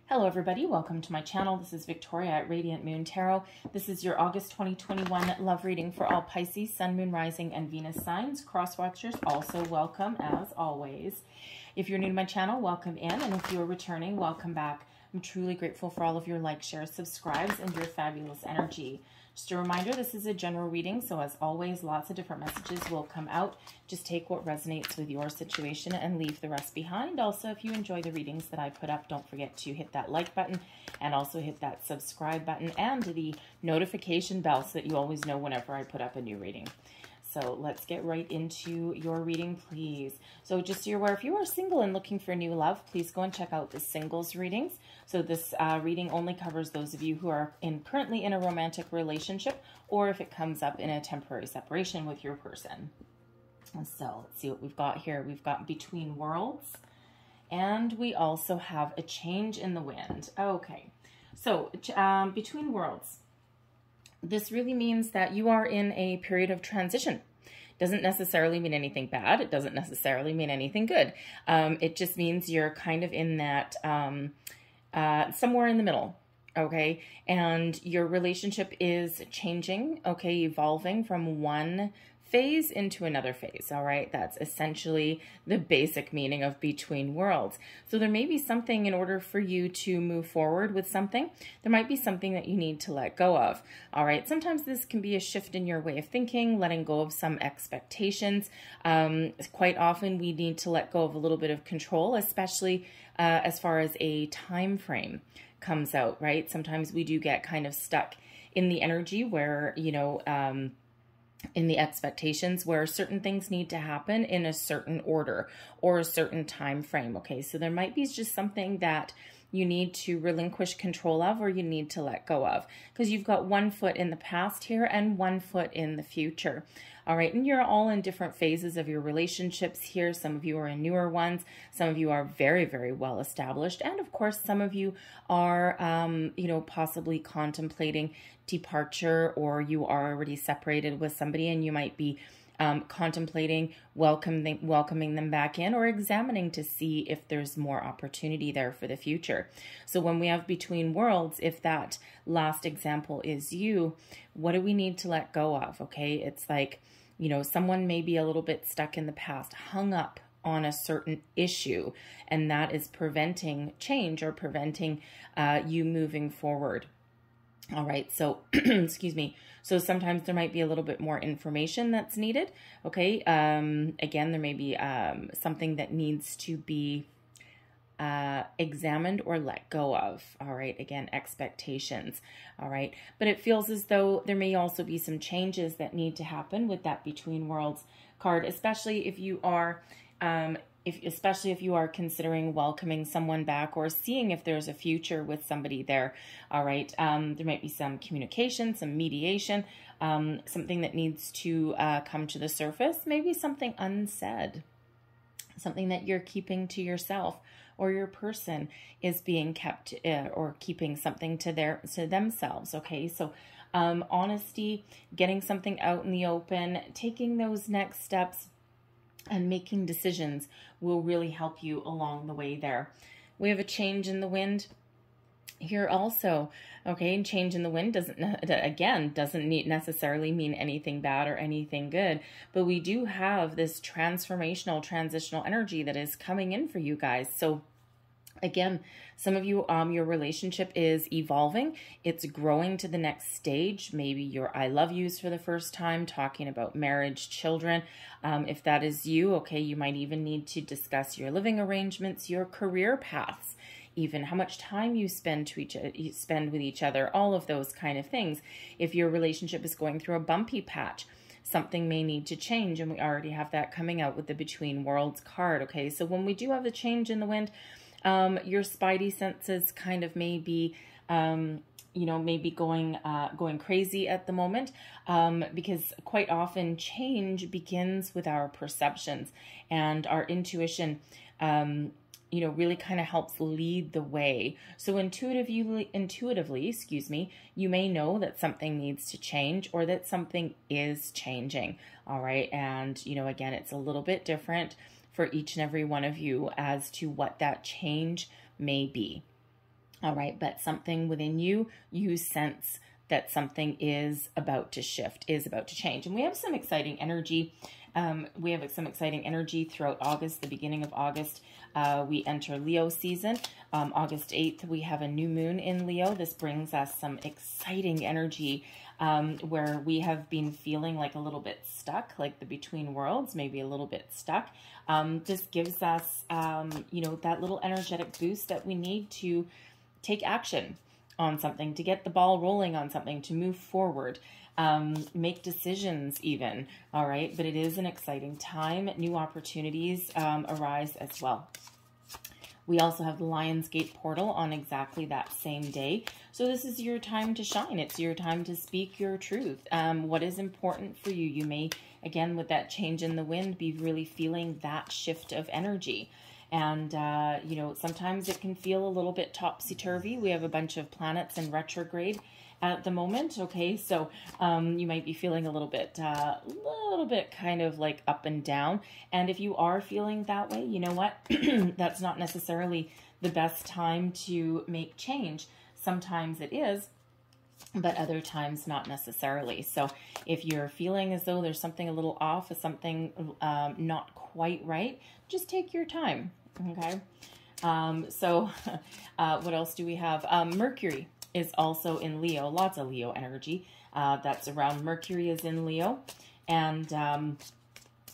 Hello everybody, welcome to my channel. This is Victoria at Radiant Moon Tarot. This is your August 2021 love reading for all Pisces, Sun, Moon, Rising, and Venus signs. Cross watchers also welcome as always. If you're new to my channel, welcome in, and if you're returning, welcome back. I'm truly grateful for all of your likes, shares, subscribes, and your fabulous energy. Just a reminder, this is a general reading, so as always, lots of different messages will come out. Just take what resonates with your situation and leave the rest behind. Also, if you enjoy the readings that I put up, don't forget to hit that like button and also hit that subscribe button and the notification bell so that you always know whenever I put up a new reading. So let's get right into your reading, please. So just so you're aware, if you are single and looking for new love, please go and check out the singles readings. So this reading only covers those of you who are currently in a romantic relationship, or if it comes up in a temporary separation with your person. And so let's see what we've got here. We've got Between Worlds, and we also have a change in the wind. Okay, so Between Worlds. This really means that you are in a period of transition. Doesn't necessarily mean anything bad. It doesn't necessarily mean anything good. It just means you're kind of in that somewhere in the middle, okay? And your relationship is changing, okay, evolving from one phase into another phase, all right? That's essentially the basic meaning of Between Worlds. So there may be something, in order for you to move forward with something, there might be something that you need to let go of, all right? Sometimes this can be a shift in your way of thinking, letting go of some expectations. Quite often we need to let go of a little bit of control, especially as far as a time frame comes out, right? Sometimes we do get kind of stuck in the energy where, you know, in the expectations where certain things need to happen in a certain order or a certain time frame. Okay, so there might be just something that you need to relinquish control of, or you need to let go of, because you've got one foot in the past here and one foot in the future. All right, and you're all in different phases of your relationships here. Some of you are in newer ones. Some of you are very, very well established. And of course, some of you are, you know, possibly contemplating departure, or you are already separated with somebody and you might be contemplating welcoming them back in, or examining to see if there's more opportunity there for the future. So when we have Between Worlds, if that last example is you, what do we need to let go of? Okay, it's like, you know, someone may be a little bit stuck in the past, hung up on a certain issue, and that is preventing change or preventing you moving forward. All right, so, excuse me. So sometimes there might be a little bit more information that's needed, okay? Again, there may be something that needs to be examined or let go of, all right? Again, expectations, all right? But it feels as though there may also be some changes that need to happen with that Between Worlds card, especially if you are especially if you are considering welcoming someone back or seeing if there's a future with somebody there, all right? There might be some communication, some mediation, something that needs to come to the surface, maybe something unsaid, something that you're keeping to yourself, or your person is being kept or keeping something to themselves, okay? So honesty, getting something out in the open, taking those next steps, and making decisions will really help you along the way there. We have a change in the wind here also, okay? And change in the wind doesn't necessarily mean anything bad or anything good, but we do have this transformational, transitional energy that is coming in for you guys. So again, some of you, your relationship is evolving. It's growing to the next stage. Maybe your I love yous for the first time, talking about marriage, children. If that is you, okay, you might even need to discuss your living arrangements, your career paths, even how much time you spend with each other, all of those kind of things. If your relationship is going through a bumpy patch, something may need to change, and we already have that coming out with the Between Worlds card, okay? So when we do have the change in the wind, your spidey senses kind of may be, you know, maybe going crazy at the moment, because quite often change begins with our perceptions, and our intuition, you know, really kind of helps lead the way. So intuitively, excuse me, you may know that something needs to change, or that something is changing, all right? And, you know, again, it's a little bit different for each and every one of you as to what that change may be. All right, but something within you, you sense that something is about to shift, is about to change. And we have some exciting energy. We have some exciting energy throughout August, the beginning of August. We enter Leo season. August 8th, we have a new moon in Leo. This brings us some exciting energy where we have been feeling like a little bit stuck, like the between worlds, maybe a little bit stuck. This gives us, you know, that little energetic boost that we need to take action on something, to get the ball rolling on something, to move forward, make decisions even, all right? But it is an exciting time. New opportunities arise as well. We also have the Lionsgate portal on exactly that same day. So this is your time to shine. It's your time to speak your truth. What is important for you? You may, again, with that change in the wind, be really feeling that shift of energy. And, you know, sometimes it can feel a little bit topsy-turvy. We have a bunch of planets in retrograde at the moment, okay? So you might be feeling a little bit kind of like up and down. And if you are feeling that way, you know what? That's not necessarily the best time to make change. Sometimes it is, but other times not necessarily. So if you're feeling as though there's something a little off, or something not quite right, just take your time, okay? What else do we have? Mercury is also in Leo, lots of Leo energy. That's around Mercury is in Leo. And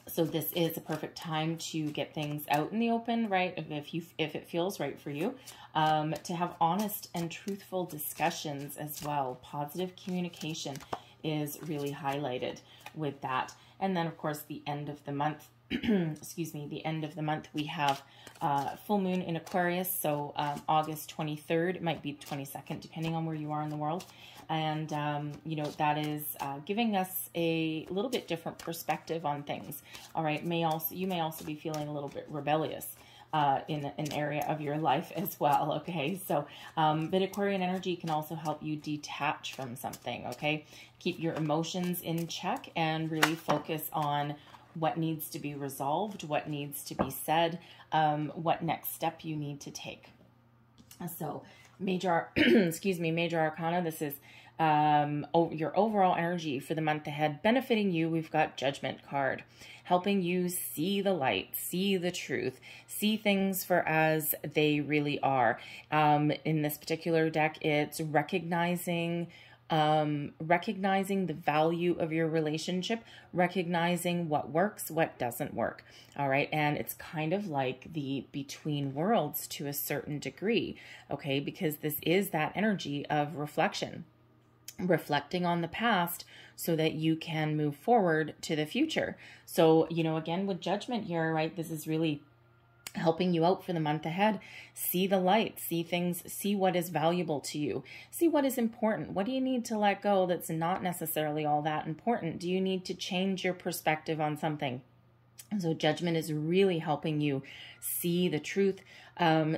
so this is a perfect time to get things out in the open, right? If it feels right for you, to have honest and truthful discussions as well. Positive communication is really highlighted with that. And then of course the end of the month, excuse me, the end of the month, we have full moon in Aquarius. So August 23rd, it might be 22nd, depending on where you are in the world. And, you know, that is giving us a little bit different perspective on things. All right. You may also be feeling a little bit rebellious in an area of your life as well. Okay. So, but Aquarian energy can also help you detach from something. Okay. Keep your emotions in check and really focus on what needs to be resolved, what needs to be said, what next step you need to take. So major, excuse me, major arcana, this is your overall energy for the month ahead. Benefiting you, we've got Judgment card, helping you see the light, see the truth, see things for as they really are. In this particular deck, it's recognizing the value of your relationship, recognizing what works, what doesn't work. All right. And it's kind of like the between worlds to a certain degree. Okay. Because this is that energy of reflection, reflecting on the past so that you can move forward to the future. So, you know, again, with Judgment here, right, this is really helping you out for the month ahead. See the light, see things, see what is valuable to you, see what is important. What do you need to let go that's not necessarily all that important? Do you need to change your perspective on something? So Judgment is really helping you see the truth,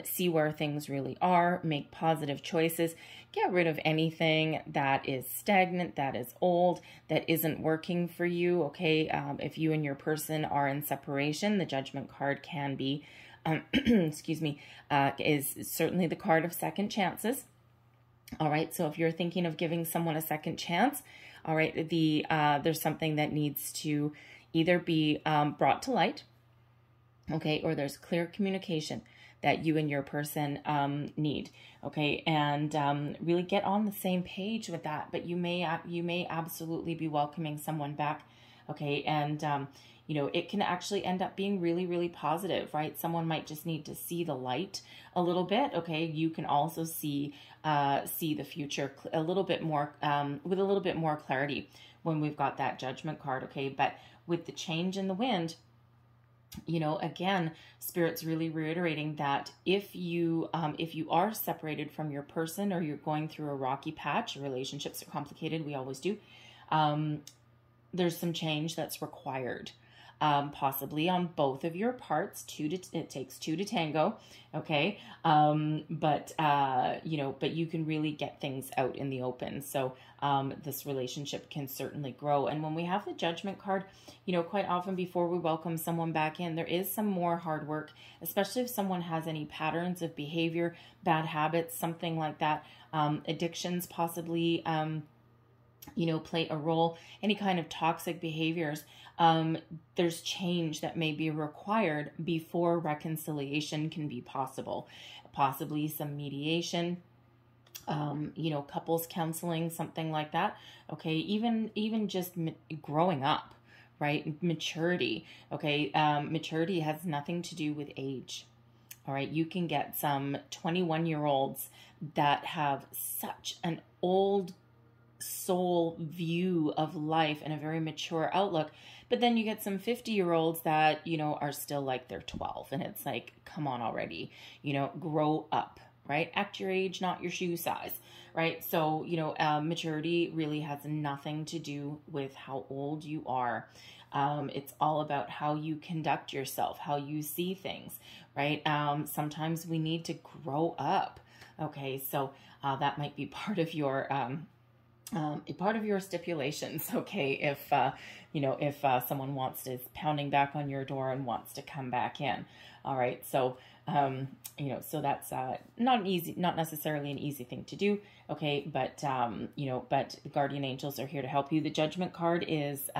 see where things really are, make positive choices, get rid of anything that is stagnant, that is old, that isn't working for you. Okay. If you and your person are in separation, the Judgment card can be excuse me, is certainly the card of second chances. All right. So if you're thinking of giving someone a second chance, all right, there's something that needs to either be brought to light, okay, or there's clear communication that you and your person need, okay, and really get on the same page with that. But you may absolutely be welcoming someone back, okay, and you know, it can actually end up being really, really positive, right? Someone might just need to see the light a little bit, okay? You can also see the future a little bit more, with a little bit more clarity when we've got that Judgment card, okay? But with the change in the wind, you know, again, Spirit's really reiterating that if you are separated from your person, or you're going through a rocky patch, relationships are complicated, we always do, there's some change that's required. possibly on both of your parts. It takes two to tango, okay? But you can really get things out in the open. So this relationship can certainly grow. And when we have the Judgment card, quite often before we welcome someone back in, there is some more hard work, especially if someone has any patterns of behavior, bad habits, something like that, addictions possibly, play a role, any kind of toxic behaviors. There's change that may be required before reconciliation can be possible. Possibly some mediation, couples counseling, something like that. Okay, even just growing up, right? Maturity. Okay, maturity has nothing to do with age. All right, you can get some 21-year-olds that have such an old soul view of life and a very mature outlook, but then you get some 50-year-olds that are still like they're 12, and it's like, come on already, grow up, right? Act your age, not your shoe size, right? So maturity really has nothing to do with how old you are. It's all about how you conduct yourself, how you see things, right? Sometimes we need to grow up. Okay, so that might be part of your stipulations. Okay, if someone is pounding back on your door and wants to come back in. All right, so so that's not necessarily an easy thing to do. Okay, but but guardian angels are here to help you. The Judgment card is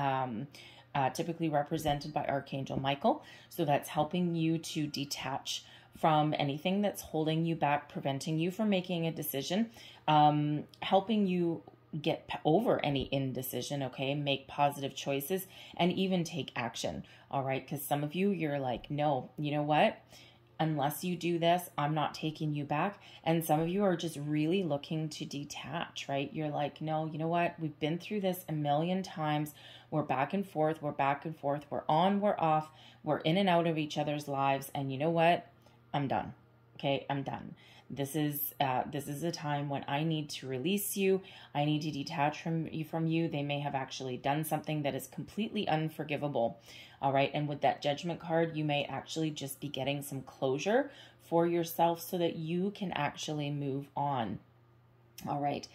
typically represented by Archangel Michael, so that's helping you to detach from anything that's holding you back, preventing you from making a decision, helping you get over any indecision, okay, make positive choices, and even take action, all right? Because some of you, you're like, no, you know what? Unless you do this, I'm not taking you back. And some of you are just really looking to detach, right? You're like, no, you know what? We've been through this a million times. We're back and forth. We're back and forth. We're on, we're off. We're in and out of each other's lives. And you know what? I'm done. Okay, I'm done. This is a time when I need to release you. I need to detach from you. They may have actually done something that is completely unforgivable. All right. And with that Judgment card, you may actually just be getting some closure for yourself so that you can actually move on. All right.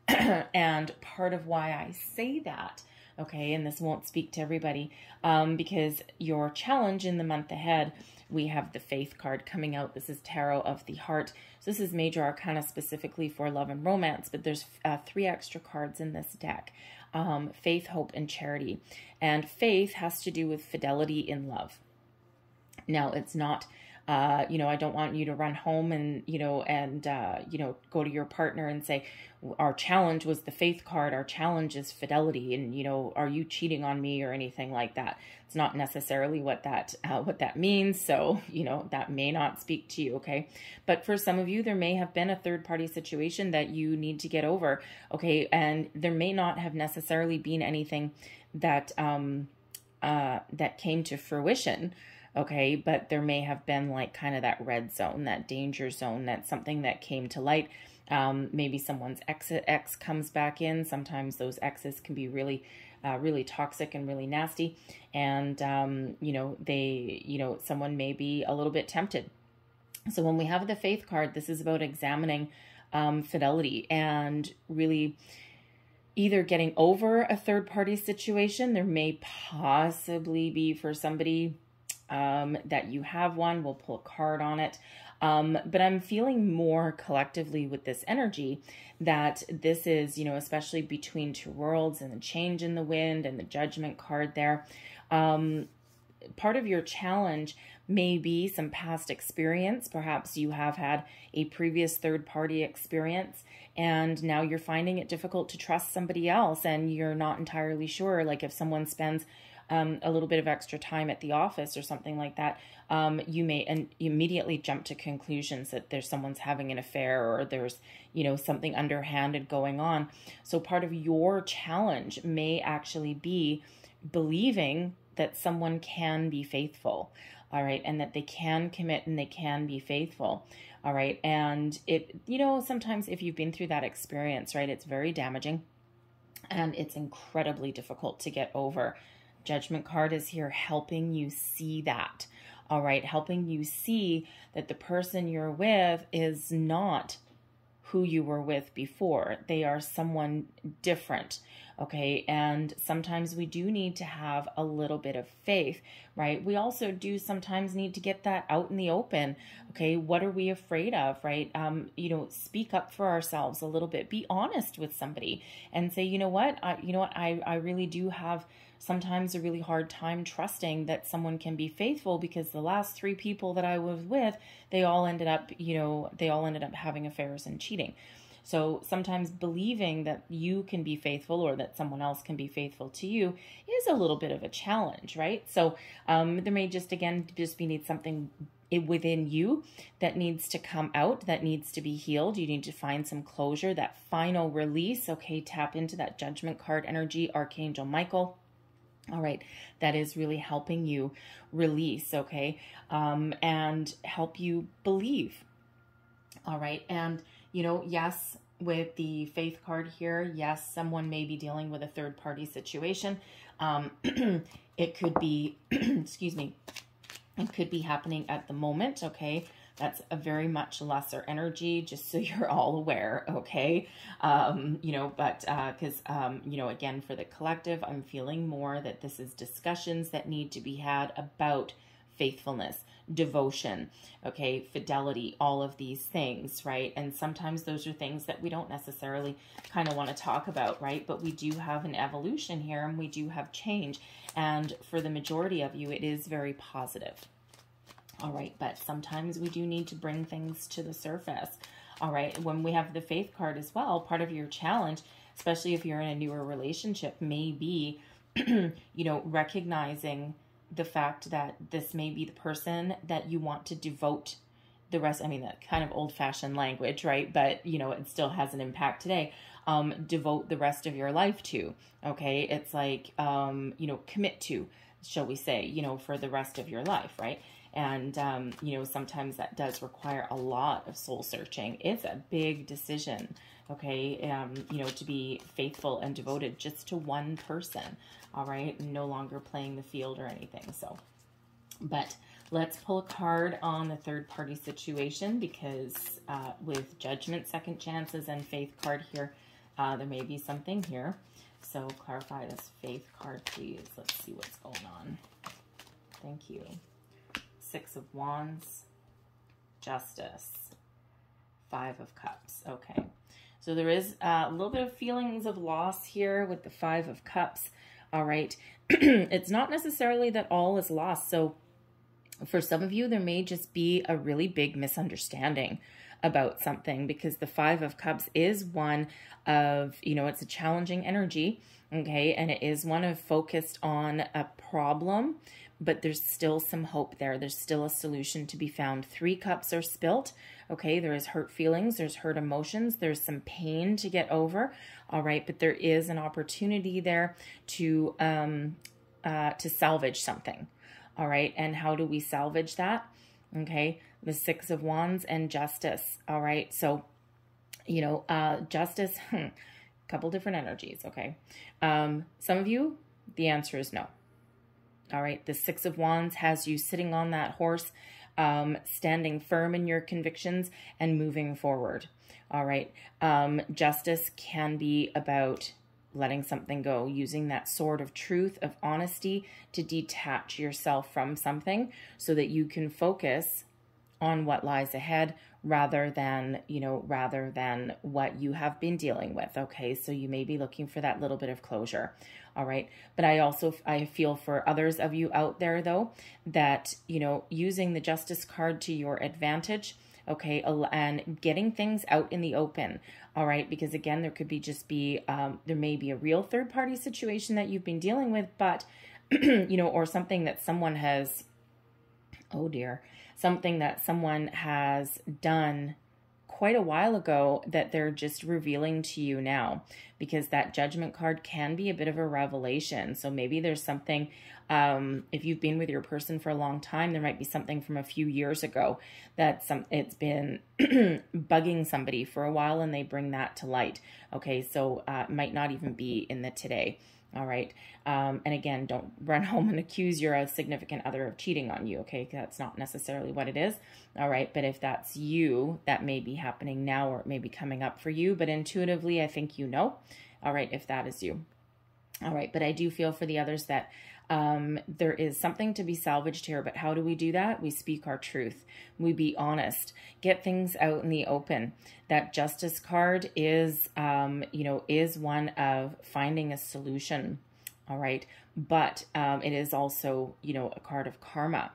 And part of why I say that, okay, and this won't speak to everybody, because your challenge in the month ahead, we have the Faith card coming out. This is Tarot of the Heart. So this is Major Arcana specifically for love and romance, but there's 3 extra cards in this deck. Faith, Hope, and Charity. And faith has to do with fidelity in love. Now, it's not, I don't want you to run home and, go to your partner and say, our challenge was the Faith card. Our challenge is fidelity. And, are you cheating on me or anything like that? It's not necessarily what that means. So, that may not speak to you. Okay. But for some of you, there may have been a third-party situation that you need to get over. Okay. And there may not have necessarily been anything that, that came to fruition. Okay, but there may have been like kind of that red zone, that danger zone, that's something that came to light. Maybe someone's ex comes back in. Sometimes those exes can be really, really toxic and really nasty. And, someone may be a little bit tempted. So when we have the Faith card, this is about examining fidelity and really either getting over a third-party situation. There may possibly be for somebody that you have one. We'll pull a card on it. But I'm feeling more collectively with this energy that this is, especially between two worlds and the change in the wind and the Judgment card there. Part of your challenge may be some past experience. Perhaps you have had a previous third-party experience and now you're finding it difficult to trust somebody else and you're not entirely sure. Like if someone spends a little bit of extra time at the office or something like that, you may immediately jump to conclusions that someone's having an affair or there's, something underhanded going on. So part of your challenge may actually be believing that someone can be faithful. All right. And that they can commit and they can be faithful. All right. And sometimes if you've been through that experience, right, it's very damaging and it's incredibly difficult to get over. Judgment card is here helping you see that. All right, helping you see that the person you're with is not who you were with before. They are someone different, okay? And sometimes we do need to have a little bit of faith, right? We also do sometimes need to get that out in the open, okay? What are we afraid of, right? You know, speak up for ourselves a little bit. Be honest with somebody and say, you know what, I really do have sometimes a really hard time trusting that someone can be faithful, because the last 3 people that I was with, they all ended up, you know, they all ended up having affairs and cheating. So sometimes believing that you can be faithful or that someone else can be faithful to you is a little bit of a challenge, right? So there may just, again, just be something within you that needs to come out, that needs to be healed. You need to find some closure, that final release. Okay, tap into that Judgment card energy, Archangel Michael. All right, that is really helping you release, okay, and help you believe. All right, and, you know, yes, with the Faith card here, yes, someone may be dealing with a third-party situation. It could be, excuse me, it could be happening at the moment, okay? That's a very much lesser energy, just so you're all aware, okay? You know, but because, you know, again, for the collective, I'm feeling more that this is discussions that need to be had about faithfulness, devotion, okay, fidelity, all of these things, right? And sometimes those are things that we don't necessarily kind of want to talk about, right? But we do have an evolution here, and we do have change. And for the majority of you, it is very positive. All right, but sometimes we do need to bring things to the surface. All right, when we have the Faith card as well, part of your challenge, especially if you're in a newer relationship, may be, you know, recognizing the fact that this may be the person that you want to devote the rest, I mean, that kind of old-fashioned language, right? But, you know, it still has an impact today. Devote the rest of your life to, okay? It's like, you know, commit to, shall we say, you know, for the rest of your life, right? And, you know, sometimes that does require a lot of soul searching. It's a big decision, okay, you know, to be faithful and devoted just to one person, all right, no longer playing the field or anything. So, but let's pull a card on the third-party situation, because with Judgment, Second Chances, and Faith card here, there may be something here. So clarify this Faith card, please. Let's see what's going on. Thank you. 6 of Wands, Justice, 5 of Cups. Okay, so there is a little bit of feelings of loss here with the 5 of Cups. All right, it's not necessarily that all is lost. So for some of you, there may just be a really big misunderstanding about something, because the 5 of Cups is one of, you know, it's a challenging energy, okay, and it is one of focused on a problem, but there's still some hope there. There's still a solution to be found. 3 cups are spilt, okay? There is hurt feelings, there's hurt emotions, there's some pain to get over, all right? But there is an opportunity there to salvage something, all right? And how do we salvage that? Okay, the 6 of Wands and Justice, all right? So, you know, Justice, couple different energies, okay? Some of you, the answer is no. All right, the 6 of Wands has you sitting on that horse, standing firm in your convictions and moving forward. All right, Justice can be about letting something go, using that sword of truth, of honesty, to detach yourself from something so that you can focus on what lies ahead, rather than, you know, rather than what you have been dealing with. Okay, so you may be looking for that little bit of closure. All right, but I feel for others of you out there, though, that, you know, using the Justice card to your advantage, okay, and getting things out in the open, all right, because again, there could be there may be a real third-party situation that you've been dealing with, but, you know, or something that someone has, oh dear, something that someone has done quite a while ago that they're just revealing to you now, because that Judgment card can be a bit of a revelation. So maybe there's something, if you've been with your person for a long time, there might be something from a few years ago that it's been bugging somebody for a while, and they bring that to light. Okay, so it might not even be in the today. All right. And again, don't run home and accuse your significant other of cheating on you. Okay. That's not necessarily what it is. All right. But if that's you, that may be happening now, or it may be coming up for you. But intuitively, I think you know. All right. If that is you. All right. But I do feel for the others that there is something to be salvaged here. But how do we do that? We speak our truth. We be honest. Get things out in the open. That Justice card is, you know, is one of finding a solution. All right. But it is also, you know, a card of karma.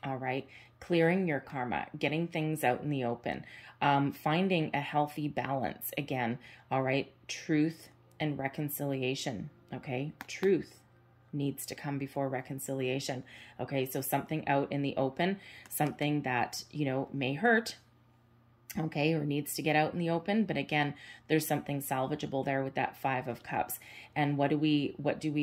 All right. Clearing your karma, getting things out in the open, finding a healthy balance again. All right. Truth and reconciliation. Okay. Truth needs to come before reconciliation. Okay. So something out in the open, something that, you know, may hurt. Okay, or needs to get out in the open. But again, there's something salvageable there with that Five of Cups. And what do we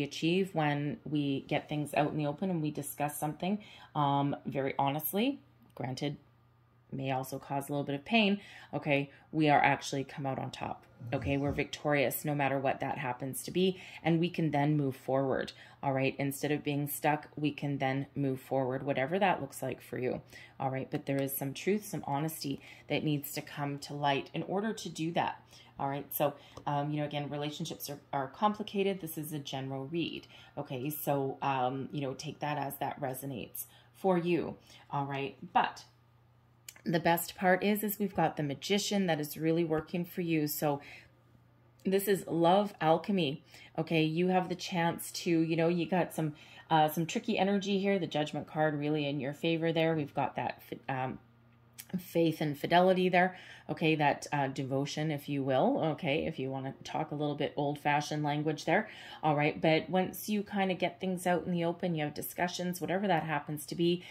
achieve when we get things out in the open and we discuss something very honestly? Granted, may also cause a little bit of pain. Okay, we are actually come out on top. Okay, we're victorious no matter what that happens to be, and we can then move forward. All right, instead of being stuck, we can then move forward, whatever that looks like for you. All right, but there is some truth, some honesty that needs to come to light in order to do that. All right, so, you know, again, relationships are complicated. This is a general read. Okay, so, you know, take that as that resonates for you. All right, but the best part is we've got the Magician that is really working for you. So this is love alchemy. Okay, you have the chance to, you know, you got some tricky energy here. The Judgment card really in your favor there. We've got that faith and fidelity there. Okay, that devotion, if you will. Okay, if you want to talk a little bit old-fashioned language there. All right, but once you kind of get things out in the open, you have discussions, whatever that happens to be,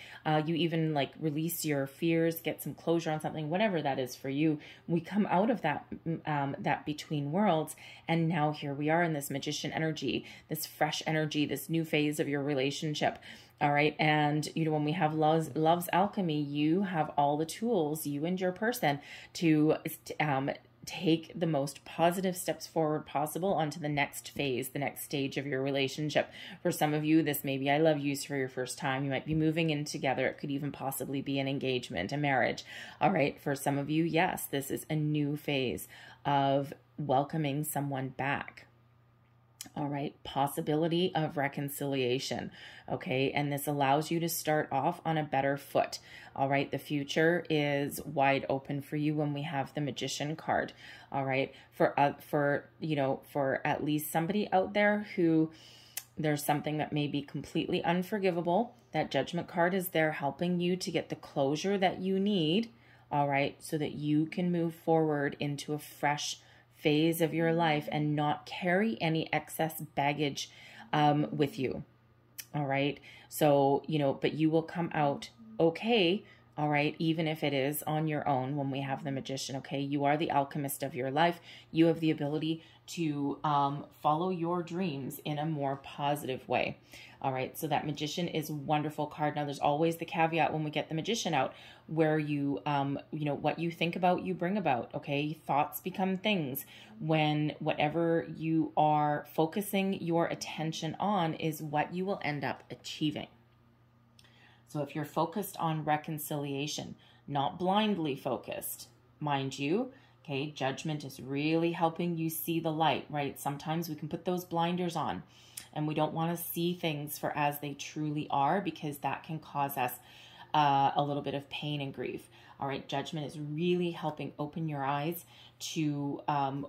you even like release your fears, get some closure on something, whatever that is for you. We come out of that that between worlds, and now here we are in this Magician energy, this fresh energy, this new phase of your relationship. All right. And, you know, when we have love's alchemy, you have all the tools, you and your person, to take the most positive steps forward possible onto the next phase, the next stage of your relationship. For some of you, this may be I love yous for your first time. You might be moving in together. It could even possibly be an engagement, a marriage. All right. For some of you, yes, this is a new phase of welcoming someone back. All right, possibility of reconciliation. Okay, and this allows you to start off on a better foot. All right, the future is wide open for you when we have the Magician card. All right, for you know, for at least somebody out there who there's something that may be completely unforgivable, that Judgment card is there helping you to get the closure that you need. All right, so that you can move forward into a fresh phase of your life and not carry any excess baggage with you. All right. So, you know, but you will come out okay. All right. Even if it is on your own when we have the Magician. Okay. You are the alchemist of your life. You have the ability to follow your dreams in a more positive way. All right. So that Magician is a wonderful card. Now there's always the caveat when we get the Magician out where you, you know, what you think about, you bring about. Okay. Thoughts become things. When whatever you are focusing your attention on is what you will end up achieving. So if you're focused on reconciliation, not blindly focused, mind you, okay, Judgment is really helping you see the light, right? Sometimes we can put those blinders on and we don't want to see things for as they truly are because that can cause us a little bit of pain and grief. All right, Judgment is really helping open your eyes to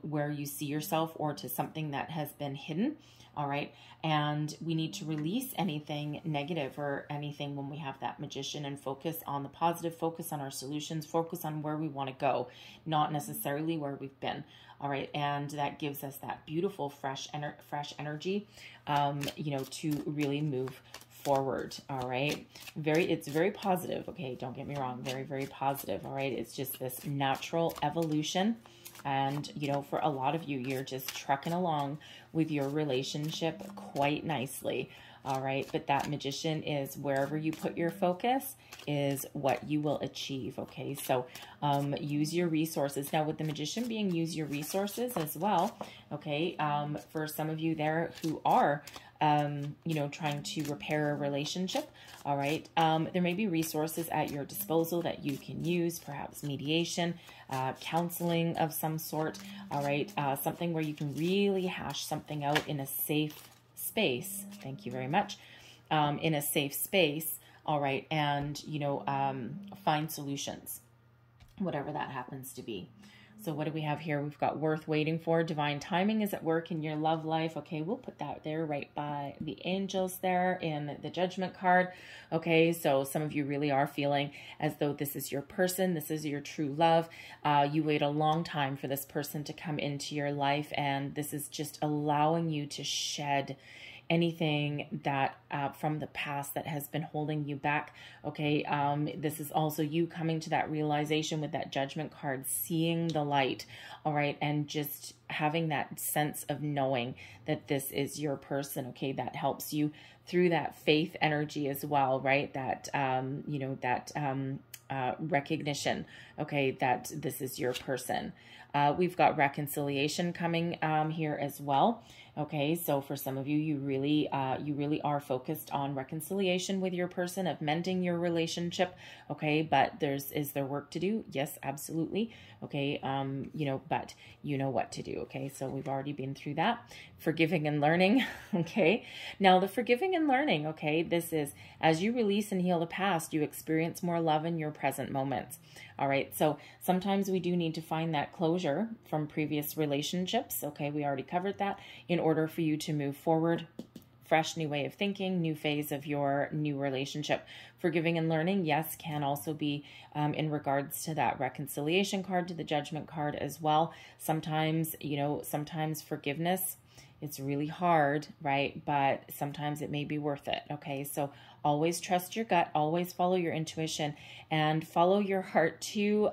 where you see yourself or to something that has been hidden. All right, and we need to release anything negative or anything when we have that Magician and focus on the positive, focus on our solutions, focus on where we want to go, not necessarily where we've been. All right, and that gives us that beautiful fresh energy, you know, to really move forward. All right, it's very positive. Okay, don't get me wrong, very, very positive. All right, it's just this natural evolution. And, you know, for a lot of you, you're just trucking along with your relationship quite nicely. All right. But that Magician is wherever you put your focus is what you will achieve. Okay. So use your resources. Now with the Magician being use your resources as well. Okay. For some of you there who are, you know, trying to repair a relationship. All right. There may be resources at your disposal that you can use, perhaps mediation, counseling of some sort. All right. Something where you can really hash something out in a safe space. Thank you very much. In a safe space. All right. And, you know, find solutions, whatever that happens to be. So what do we have here? We've got worth waiting for. Divine timing is at work in your love life. Okay, we'll put that there right by the angels there in the Judgment card. Okay, so some of you really are feeling as though this is your person. This is your true love. You wait a long time for this person to come into your life, and this is just allowing you to shed anything that from the past that has been holding you back. Okay, this is also you coming to that realization with that Judgment card, seeing the light. All right, and just having that sense of knowing that this is your person. Okay, that helps you through that faith energy as well, right? That you know, that recognition. Okay, that this is your person. We've got reconciliation coming here as well. Okay, so for some of you, you really are focused on reconciliation with your person, of mending your relationship. Okay, but is there work to do? Yes, absolutely. Okay, you know, but you know what to do. Okay, so we've already been through that. Forgiving and learning. Okay, now the forgiving and learning. Okay, this is as you release and heal the past, you experience more love in your present moments. All right, so sometimes we do need to find that closure from previous relationships. Okay, we already covered that in order for you to move forward. Fresh new way of thinking, new phase of your new relationship. Forgiving and learning, yes, can also be in regards to that reconciliation card, to the Judgment card as well. Sometimes, you know, sometimes forgiveness, it's really hard, right? But sometimes it may be worth it. Okay, so always trust your gut, always follow your intuition, and follow your heart too,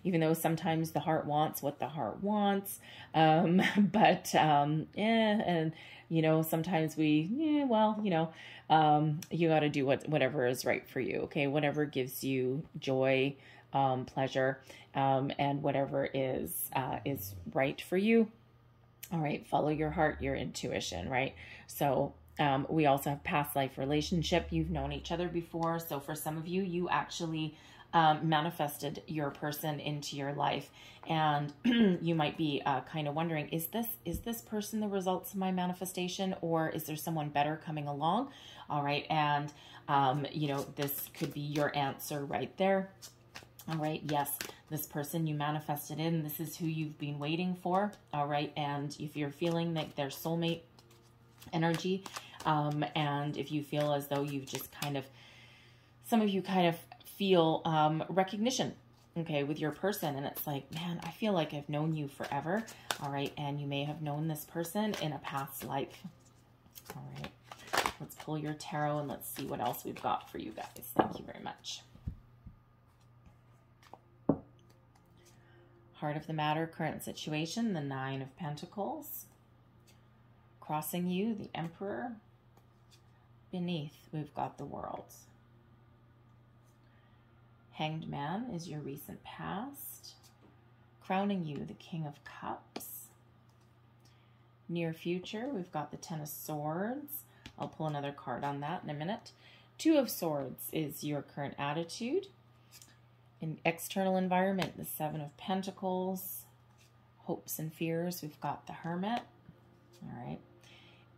even though sometimes the heart wants what the heart wants. And you know, sometimes well, you know, you got to do whatever is right for you. Okay, whatever gives you joy, pleasure, and whatever is right for you. All right, follow your heart, your intuition, right? So we also have past life relationship. You've known each other before. So for some of you, you actually manifested your person into your life. And you might be kind of wondering, is this person the results of my manifestation, or is there someone better coming along? All right, and you know, this could be your answer right there. All right, yes, this person you manifested in, this is who you've been waiting for. All right, and if you're feeling like their soulmate energy, and if you feel as though you've just kind of, some of you kind of feel recognition, okay, with your person, and it's like, man, I feel like I've known you forever. All right, and you may have known this person in a past life. All right, let's pull your tarot and let's see what else we've got for you guys. Thank you very much. Heart of the matter, current situation, the Nine of Pentacles. Crossing you, the Emperor. Beneath, we've got the World. Hanged Man is your recent past. Crowning you, the King of Cups. Near future, we've got the Ten of Swords. I'll pull another card on that in a minute. Two of Swords is your current attitude. In external environment, the Seven of Pentacles. Hopes and fears, we've got the Hermit. All right.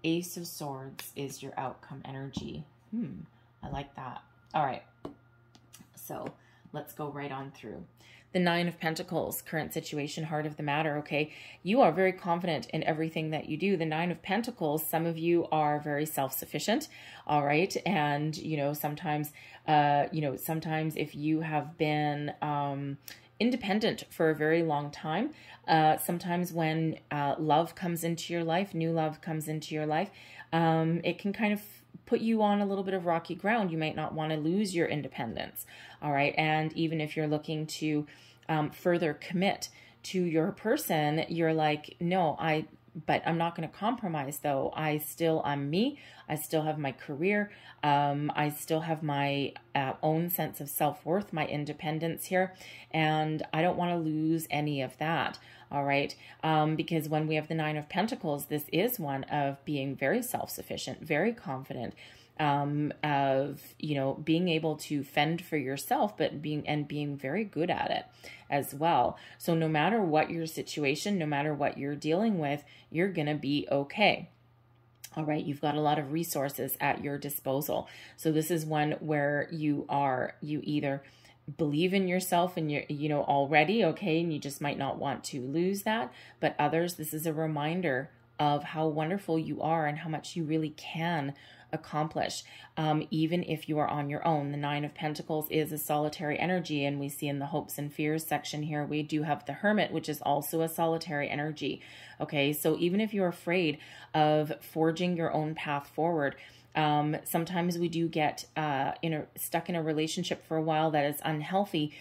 Ace of Swords is your outcome energy. I like that. All right. So let's go right on through. The Nine of Pentacles, current situation, heart of the matter, okay? You are very confident in everything that you do. The Nine of Pentacles, some of you are very self-sufficient, all right? And, you know, sometimes if you have been independent for a very long time, sometimes when love comes into your life, new love comes into your life, it can kind of put you on a little bit of rocky ground. You might not want to lose your independence, all right? And even if you're looking to further commit to your person, you're like, no, but I'm not going to compromise though. I'm me. I still have my career. I still have my own sense of self-worth, my independence here. And I don't want to lose any of that. All right. Because when we have the Nine of Pentacles, this is one of being very self-sufficient, very confident, of, you know, being able to fend for yourself, but being very good at it as well. So no matter what your situation, no matter what you're dealing with, you're going to be okay. All right. You've got a lot of resources at your disposal. So this is one where you either believe in yourself and you know, already, okay, and you just might not want to lose that, but others, this is a reminder of how wonderful you are and how much you really can accomplish, even if you are on your own. The Nine of Pentacles is a solitary energy, and we see in the hopes and fears section here, we do have the Hermit, which is also a solitary energy. Okay, so even if you're afraid of forging your own path forward, sometimes we do get stuck in a relationship for a while that is unhealthy,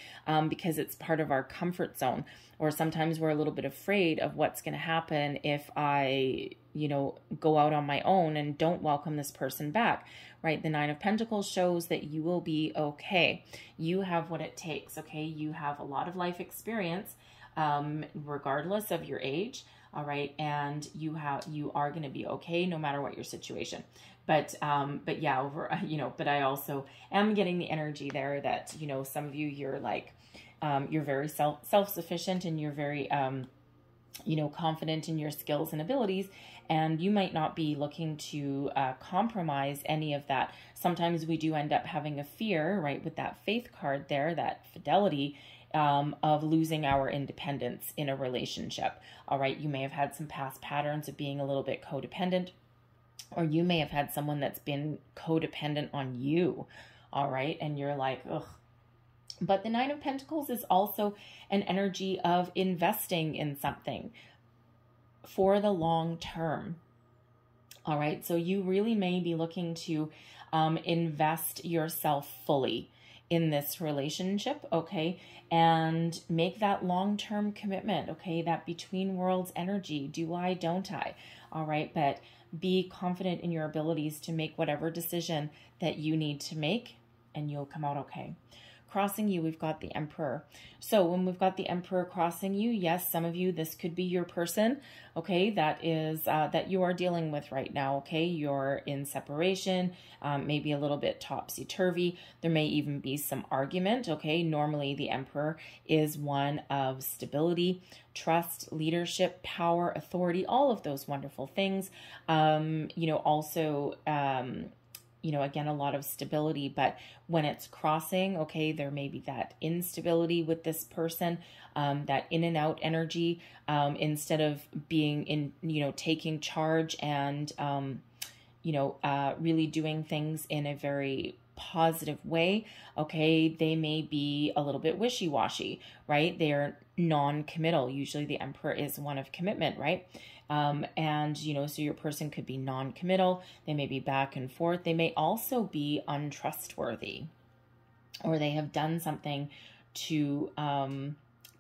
because it's part of our comfort zone. Or sometimes we're a little bit afraid of what's going to happen if I, you know, go out on my own and don't welcome this person back, right? The Nine of Pentacles shows that you will be okay. You have what it takes, okay? You have a lot of life experience, regardless of your age, all right? And you are going to be okay no matter what your situation. But yeah, but I also am getting the energy there that, you know, some of you, you're like, you're very self-sufficient, and you're very, you know, confident in your skills and abilities, and you might not be looking to compromise any of that. Sometimes we do end up having a fear, right, with that Faith card there, that fidelity, of losing our independence in a relationship. All right, you may have had some past patterns of being a little bit codependent, or you may have had someone that's been codependent on you. All right, and you're like, ugh. But the Nine of Pentacles is also an energy of investing in something for the long term. All right. So you really may be looking to invest yourself fully in this relationship. Okay. And make that long-term commitment. Okay. That between worlds energy. Do I, don't I? All right. But be confident in your abilities to make whatever decision that you need to make, and you'll come out okay. Crossing you, we've got the Emperor. So when we've got the Emperor crossing you, yes, some of you, this could be your person, okay, that is, that you are dealing with right now, okay? You're in separation, maybe a little bit topsy-turvy. There may even be some argument, okay? Normally the Emperor is one of stability, trust, leadership, power, authority, all of those wonderful things. You know, also, you know, again, a lot of stability, but when it's crossing, okay, there may be that instability with this person, that in and out energy, instead of being in, you know, taking charge and, you know, really doing things in a very positive way. Okay. They may be a little bit wishy-washy, right? They are non-committal. Usually the Emperor is one of commitment, right? And, you know, so your person could be non-committal. They may be back and forth. They may also be untrustworthy, or they have done something to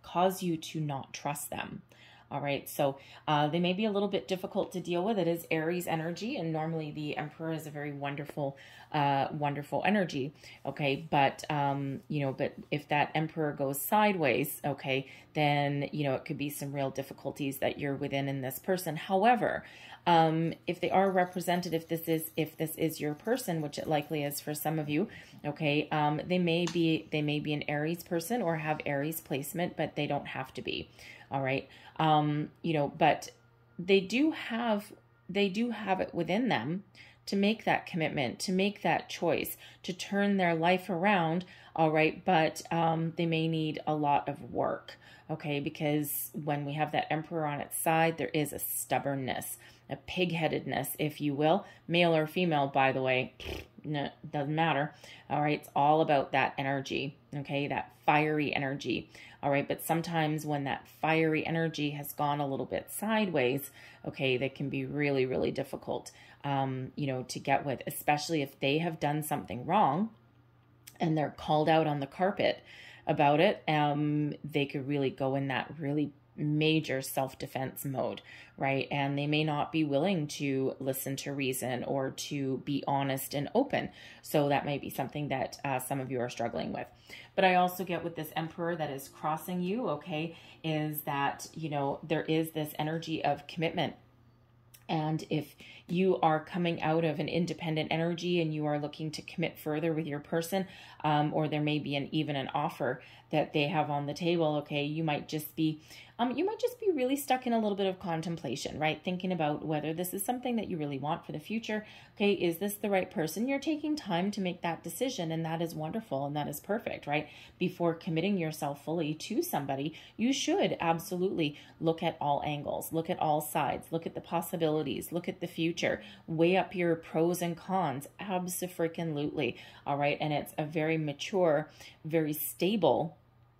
cause you to not trust them. All right. So they may be a little bit difficult to deal with. It is Aries energy, and normally the Emperor is a very wonderful, wonderful energy. Okay. But, you know, but if that Emperor goes sideways, okay, then, you know, it could be some real difficulties that you're within in this person. However, if they are represented, if this is your person, which it likely is for some of you, okay, they may be an Aries person or have Aries placement, but they don't have to be. All right. You know, but they do have it within them to make that commitment, to make that choice, to turn their life around. All right. But, they may need a lot of work. Okay. Because when we have that Emperor on its side, there is a stubbornness, a pig-headedness, if you will, male or female, by the way, no, doesn't matter. All right. It's all about that energy. Okay. That fiery energy. All right. But sometimes when that fiery energy has gone a little bit sideways, okay, that can be really, really difficult, you know, to get with, especially if they have done something wrong and they're called out on the carpet about it. They could really go in that really major self-defense mode, right? And they may not be willing to listen to reason or to be honest and open. So that might be something that some of you are struggling with. But I also get with this Emperor that is crossing you, okay, is that, you know, there is this energy of commitment. And if you are coming out of an independent energy and you are looking to commit further with your person, or there may be even an offer that they have on the table, okay, you might just be really stuck in a little bit of contemplation, right? Thinking about whether this is something that you really want for the future. Okay, is this the right person? You're taking time to make that decision, and that is wonderful and that is perfect, right? Before committing yourself fully to somebody, you should absolutely look at all angles, look at all sides, look at the possibilities, look at the future, weigh up your pros and cons. Abso-freaking-lutely, all right? And it's a very mature, very stable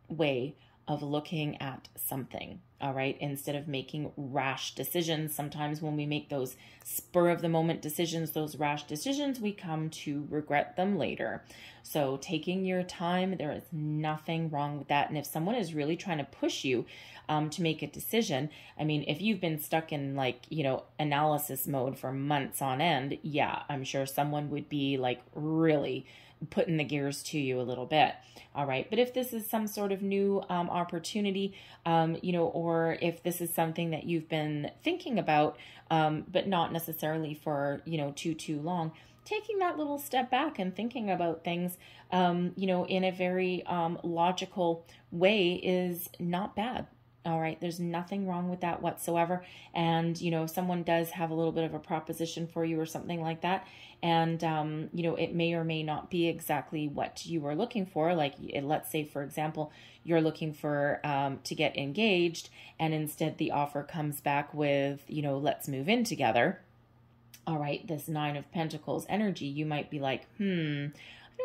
way of looking at something, all right, instead of making rash decisions. Sometimes when we make those spur of the moment decisions, those rash decisions, we come to regret them later. So taking your time, there is nothing wrong with that. And if someone is really trying to push you to make a decision, I mean, if you've been stuck in, like, you know, analysis mode for months on end, yeah, I'm sure someone would be like really putting the gears to you a little bit. All right. But if this is some sort of new opportunity, you know, or if this is something that you've been thinking about, but not necessarily for, you know, too long, taking that little step back and thinking about things, you know, in a very logical way is not bad. All right. There's nothing wrong with that whatsoever. And, you know, if someone does have a little bit of a proposition for you or something like that, and, you know, it may or may not be exactly what you were looking for. Like, let's say, for example, you're looking for, to get engaged, and instead the offer comes back with, you know, let's move in together. All right. This Nine of Pentacles energy, you might be like, I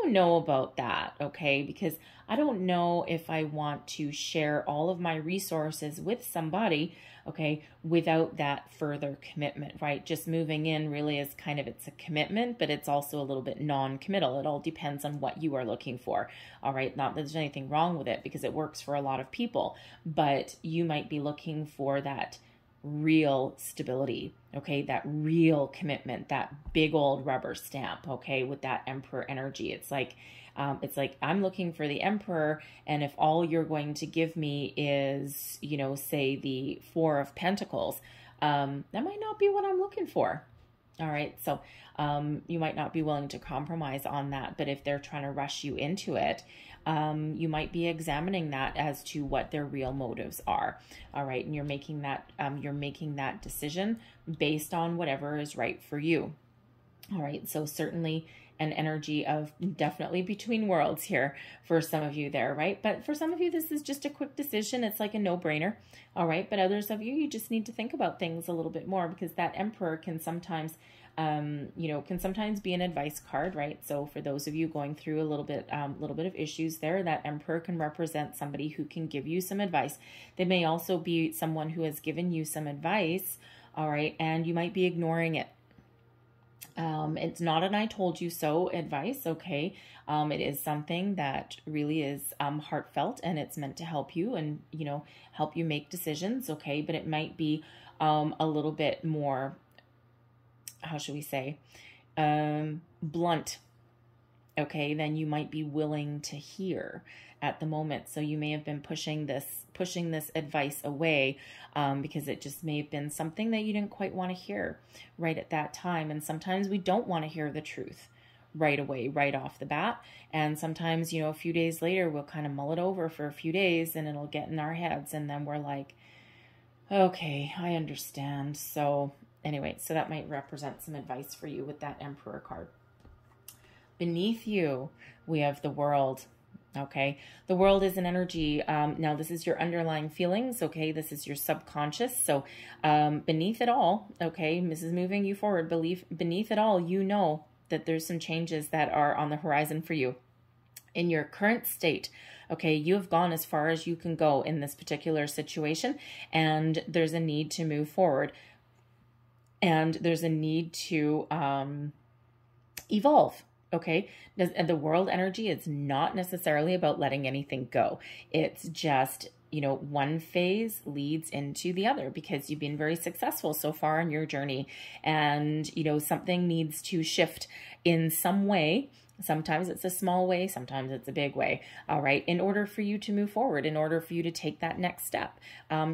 don't know about that, okay? Because I don't know if I want to share all of my resources with somebody, okay, without that further commitment, right? Just moving in really is kind of, it's a commitment, but it's also a little bit non-committal. It all depends on what you are looking for, all right? Not that there's anything wrong with it, because it works for a lot of people, but you might be looking for that real stability, okay, that real commitment, that big old rubber stamp, okay, with that Emperor energy. It's like I'm looking for the Emperor, and if all you're going to give me is, you know, say the Four of Pentacles, that might not be what I'm looking for. All right, so you might not be willing to compromise on that, but if they're trying to rush you into it, you might be examining that as to what their real motives are. All right, and you're making that decision based on whatever is right for you. All right, so certainly an energy of definitely between worlds here for some of you there, right? But for some of you, this is just a quick decision. It's like a no-brainer, all right? But others of you, you just need to think about things a little bit more, because that Emperor can sometimes, you know, can sometimes be an advice card, right? So for those of you going through a little bit of issues there, that Emperor can represent somebody who can give you some advice. They may also be someone who has given you some advice, all right? And you might be ignoring it. It's not an I told you so advice, okay? It is something that really is heartfelt, and it's meant to help you and, you know, help you make decisions, okay? But it might be a little bit more, how should we say, blunt, okay, than you might be willing to hear at the moment. So you may have been pushing this advice away because it just may have been something that you didn't quite want to hear right at that time. And sometimes we don't want to hear the truth right away, right off the bat. And sometimes, you know, a few days later, we'll kind of mull it over for a few days, and it'll get in our heads. And then we're like, okay, I understand. So anyway, so that might represent some advice for you with that Emperor card. Beneath you, we have the World. Okay, the World is an energy. Now, this is your underlying feelings. Okay, this is your subconscious. So beneath it all, okay, this is moving you forward. Beneath it all, you know that there's some changes that are on the horizon for you. In your current state, okay, you have gone as far as you can go in this particular situation, and there's a need to move forward, and there's a need to evolve. Okay, the World energy is not necessarily about letting anything go. It's just you know, one phase leads into the other because you've been very successful so far in your journey, and, you know, something needs to shift in some way. Sometimes it's a small way, sometimes it's a big way, all right, in order for you to move forward, in order for you to take that next step,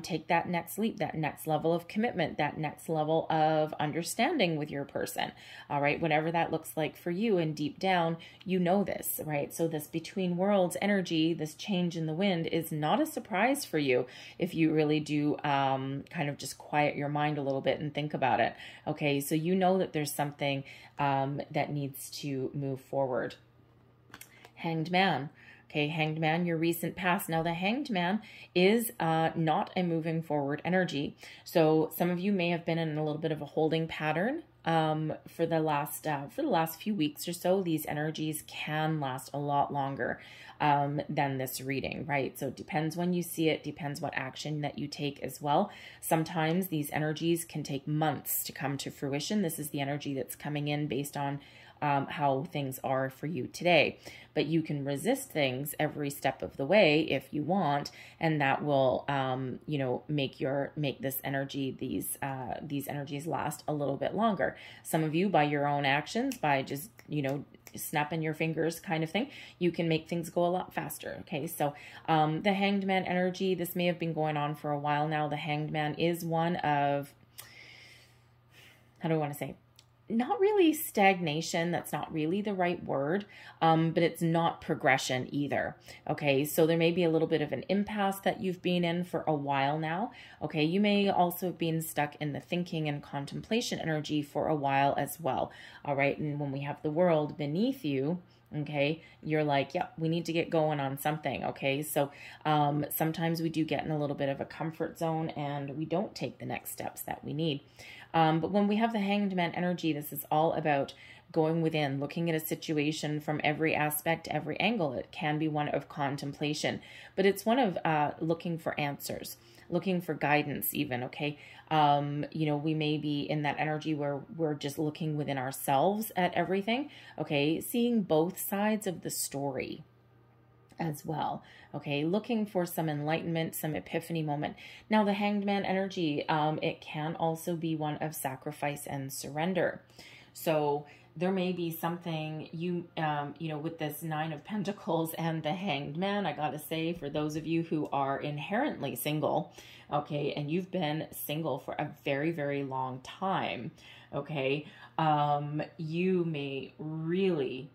take that next leap, that next level of commitment, that next level of understanding with your person, all right, whatever that looks like for you. And deep down, you know this, right? So this between worlds energy, this change in the wind is not a surprise for you if you really do kind of just quiet your mind a little bit and think about it, okay? So you know that there's something that needs to move forward. Hanged Man. Okay, Hanged Man, your recent past. Now, the Hanged Man is not a moving forward energy. So some of you may have been in a little bit of a holding pattern for the last few weeks or so. These energies can last a lot longer than this reading, right? So it depends when you see it, depends what action that you take as well. Sometimes these energies can take months to come to fruition. This is the energy that's coming in based on how things are for you today. But you can resist things every step of the way if you want, and that will, you know, make this energy, these energies last a little bit longer. Some of you, by your own actions, by just, you know, snapping your fingers kind of thing, you can make things go a lot faster. Okay, so the Hanged Man energy, this may have been going on for a while now. The Hanged Man is one of, how do I want to say, not really stagnation, that's not really the right word, but it's not progression either. Okay, so there may be a little bit of an impasse that you've been in for a while now. Okay, you may also have been stuck in the thinking and contemplation energy for a while as well. All right, and when we have the world beneath you, okay, you're like, yep, we need to get going on something. Okay, so sometimes we do get in a little bit of a comfort zone and we don't take the next steps that we need. But when we have the Hanged Man energy, this is all about going within, looking at a situation from every aspect, every angle. It can be one of contemplation, but it's one of looking for answers, looking for guidance even, okay? You know, we may be in that energy where we're just looking within ourselves at everything, okay? Seeing both sides of the story as well, okay? Looking for some enlightenment, some epiphany moment. Now, the Hanged Man energy, it can also be one of sacrifice and surrender. So there may be something you know, with this Nine of Pentacles and the Hanged Man, I gotta say, for those of you who are inherently single, okay, and you've been single for a very, very long time, okay, you may really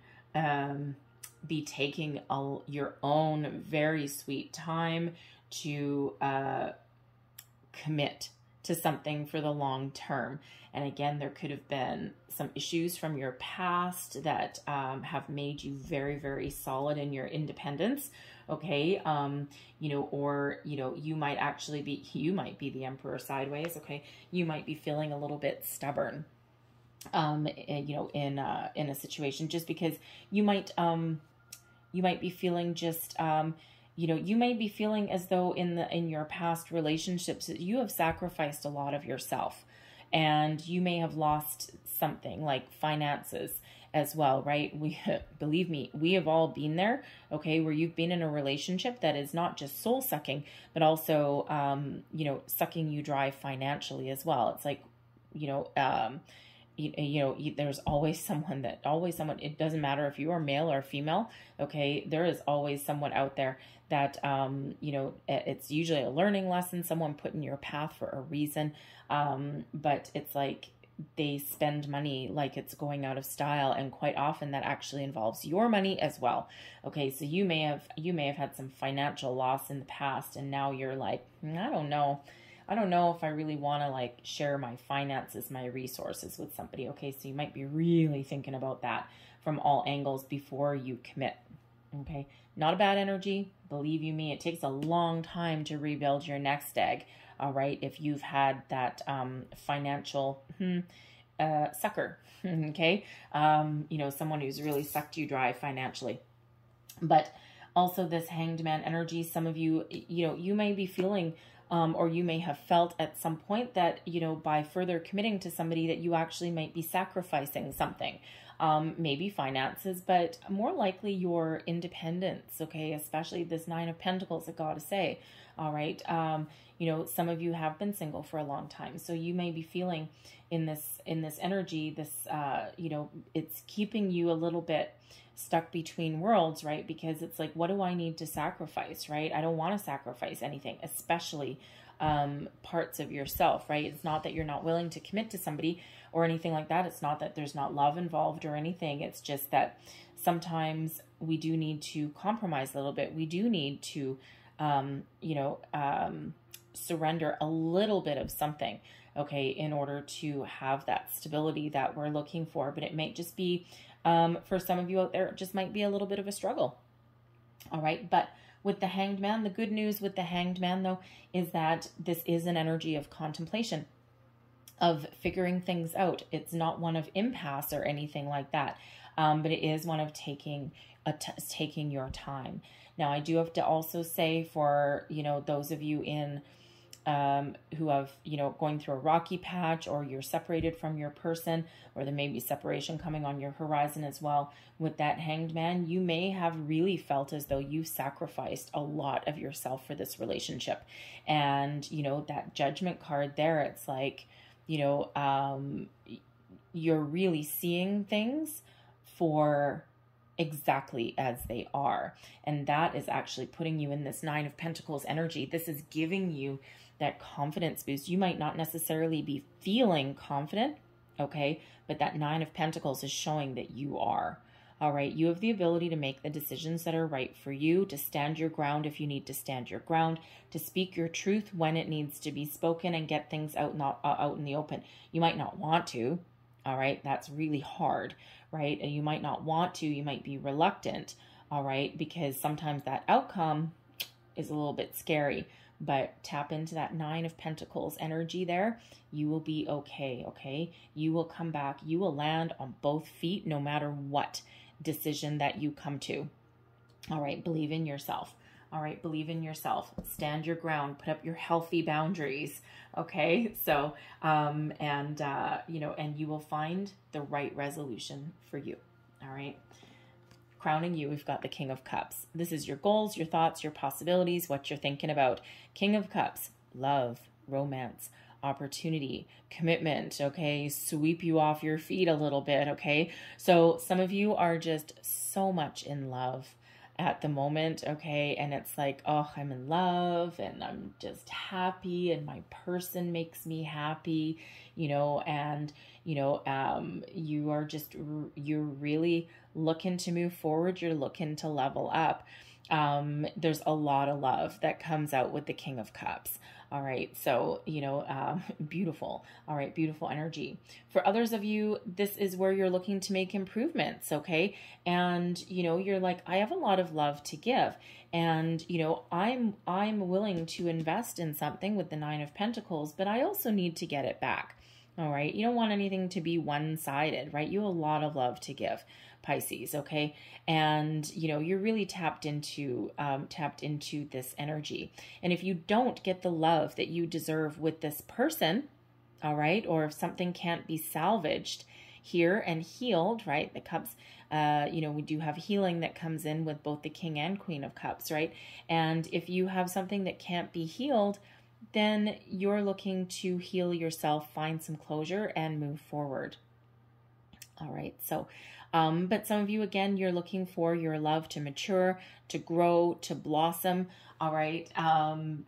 be taking your own very sweet time to commit to something for the long term. And again, there could have been some issues from your past that have made you very, very solid in your independence. Okay. You know, or, you know, you might actually be, you might be the Emperor sideways. Okay. You might be feeling a little bit stubborn, you know, in a situation, just because you might be feeling just, you know, you may be feeling as though in your past relationships that you have sacrificed a lot of yourself, and you may have lost something like finances as well, right? Believe me, we have all been there, okay, where you've been in a relationship that is not just soul sucking, but also, you know, sucking you dry financially as well. It's like, you know, there's always someone, it doesn't matter if you are male or female, okay, there is always someone out there that, you know, it's usually a learning lesson, someone put in your path for a reason, but it's like they spend money like it's going out of style, and quite often that actually involves your money as well. Okay, so you may have had some financial loss in the past, and now you're like, I don't know if I really want to like share my finances, my resources with somebody. Okay, so you might be really thinking about that from all angles before you commit. Okay, not a bad energy. Believe you me, it takes a long time to rebuild your nest egg. All right, if you've had that financial sucker, okay, you know, someone who's really sucked you dry financially. But also this Hanged Man energy, some of you, you know, you may be feeling or you may have felt at some point that, you know, by further committing to somebody that you actually might be sacrificing something. maybe finances, but more likely your independence, okay? Especially this Nine of Pentacles, I gotta say, all right? You know, some of you have been single for a long time, so you may be feeling in this energy, this, you know, it's keeping you a little bit stuck between worlds, right? Because it's like, what do I need to sacrifice, right? I don't want to sacrifice anything, especially parts of yourself, right? It's not that you're not willing to commit to somebody or anything like that. It's not that there's not love involved or anything. It's just that sometimes we do need to compromise a little bit. We do need to, you know, surrender a little bit of something, okay, in order to have that stability that we're looking for. But it may just be, for some of you out there, it just might be a little bit of a struggle. All right. But with the Hanged Man, the good news with the Hanged Man, though, is that this is an energy of contemplation, of figuring things out. It's not one of impasse or anything like that. But it is one of taking your time. Now, I do have to also say for, you know, those of you in who have, you know, going through a rocky patch, or you're separated from your person, or there may be separation coming on your horizon as well. With that Hanged Man, you may have really felt as though you've sacrificed a lot of yourself for this relationship. And, you know, that Judgment card there, it's like, you know, you're really seeing things for exactly as they are. And that is actually putting you in this Nine of Pentacles energy. This is giving you that confidence boost. You might not necessarily be feeling confident, okay? But that Nine of Pentacles is showing that you are. All right, you have the ability to make the decisions that are right for you, to stand your ground if you need to stand your ground, to speak your truth when it needs to be spoken, and get things out, out in the open. You might not want to, all right? That's really hard, right? And you might not want to, you might be reluctant, all right? Because sometimes that outcome is a little bit scary. But tap into that Nine of Pentacles energy there. You will be okay, okay? You will come back. You will land on both feet no matter what decision that you come to. All right, believe in yourself. All right, believe in yourself. Stand your ground. Put up your healthy boundaries, okay? So, you know, and you will find the right resolution for you, all right? Crowning you, we've got the King of Cups. This is your goals, your thoughts, your possibilities, what you're thinking about. King of Cups, love, romance, opportunity, commitment, okay? Sweep you off your feet a little bit, okay? So some of you are just so much in love at the moment, okay? And it's like, oh, I'm in love and I'm just happy and my person makes me happy, you know, and, you know, you are just, you're really looking to move forward. You're looking to level up. There's a lot of love that comes out with the King of Cups. All right. So, you know, beautiful. All right. Beautiful energy. For others of you, this is where you're looking to make improvements. Okay. And, you know, you're like, I have a lot of love to give. And, you know, I'm willing to invest in something with the Nine of Pentacles, but I also need to get it back. All right. You don't want anything to be one-sided, right? You have a lot of love to give, Pisces. Okay. And, you know, you're really tapped into this energy. And if you don't get the love that you deserve with this person, all right, or if something can't be salvaged here and healed, right? The cups, you know, we do have healing that comes in with both the King and Queen of Cups, right? And if you have something that can't be healed, then you're looking to heal yourself, find some closure, and move forward. All right. So, but some of you, again, you're looking for your love to mature, to grow, to blossom. All right.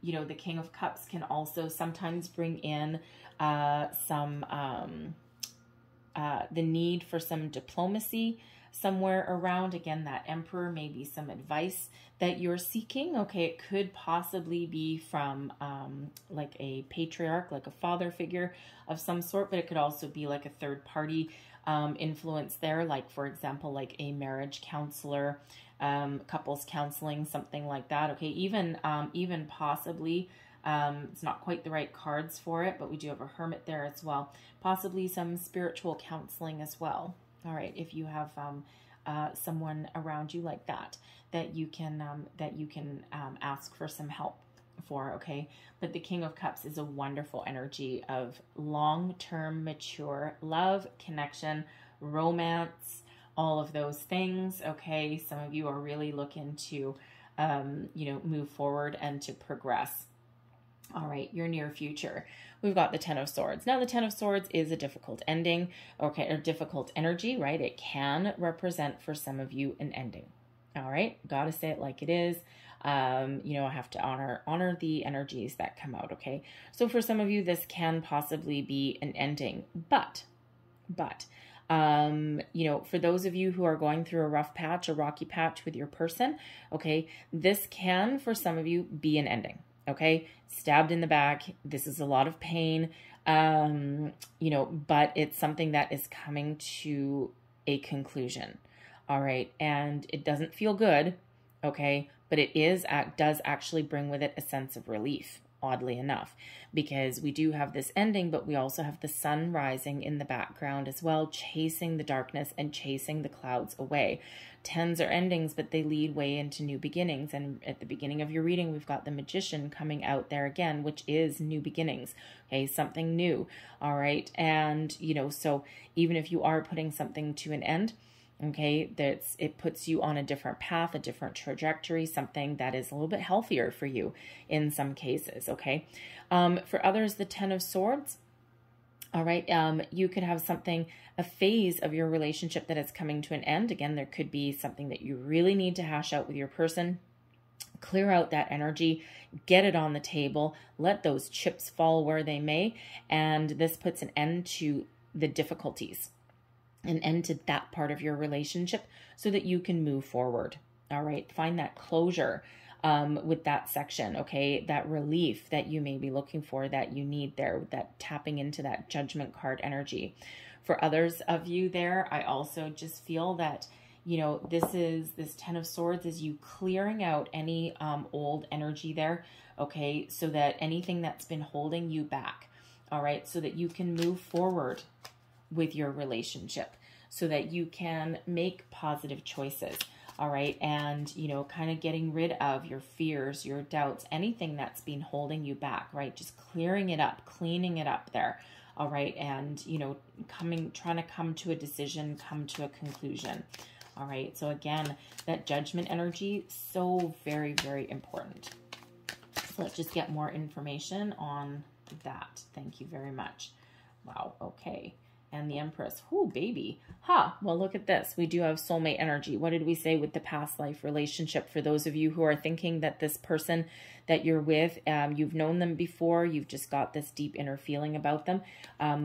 You know, the King of Cups can also sometimes bring in the need for some diplomacy somewhere around. Again, that Emperor, maybe some advice that you're seeking. Okay, it could possibly be from like a patriarch, like a father figure of some sort, but it could also be like a third party influence there, like for example, like a marriage counselor, couples counseling, something like that. Okay, even possibly, it's not quite the right cards for it, but we do have a Hermit there as well. Possibly some spiritual counseling as well. All right, if you have someone around you like that, that you can ask for some help for, okay? But the King of Cups is a wonderful energy of long-term mature love, connection, romance, all of those things. Okay. Some of you are really looking to, move forward and to progress. All right, your near future. We've got the Ten of Swords. Now, the Ten of Swords is a difficult ending, okay, or difficult energy, right? It can represent for some of you an ending. All right, got to say it like it is. I have to honor the energies that come out, okay? So for some of you, this can possibly be an ending, but, for those of you who are going through a rough patch, a rocky patch with your person, okay, this can, for some of you, be an ending. Okay, stabbed in the back. This is a lot of pain, but it's something that is coming to a conclusion. All right, and it doesn't feel good. Okay, but it does actually bring with it a sense of relief, oddly enough, because we do have this ending, but we also have the sun rising in the background as well, chasing the darkness and chasing the clouds away. Tens are endings, but they lead way into new beginnings. And at the beginning of your reading, we've got the Magician coming out there again, which is new beginnings. Okay, something new. All right. And, so even if you are putting something to an end, okay, it puts you on a different path, a different trajectory, something that is a little bit healthier for you in some cases. Okay. For others, the Ten of Swords. All right. You could have a phase of your relationship that is coming to an end. Again, there could be something that you really need to hash out with your person. Clear out that energy, get it on the table, let those chips fall where they may. And this puts an end to the difficulties, an end to that part of your relationship so that you can move forward. All right. Find that closure with that section, okay, that relief that you may be looking for, that you need there, that tapping into that Judgment card energy. For others of you there, I also just feel that, this Ten of Swords is you clearing out any old energy there, okay, so that anything that's been holding you back, all right, so that you can move forward with your relationship, so that you can make positive choices. All right. And, kind of getting rid of your fears, your doubts, anything that's been holding you back, right? Just clearing it up, cleaning it up there. All right. And, trying to come to a decision, come to a conclusion. All right. So again, that Judgment energy, so very, very important. So let's just get more information on that. Thank you very much. Wow. Okay. And the Empress. Ooh, baby. Well, look at this. We do have soulmate energy. What did we say with the past life relationship? For those of you who are thinking that this person that you're with, you've known them before, you've just got this deep inner feeling about them.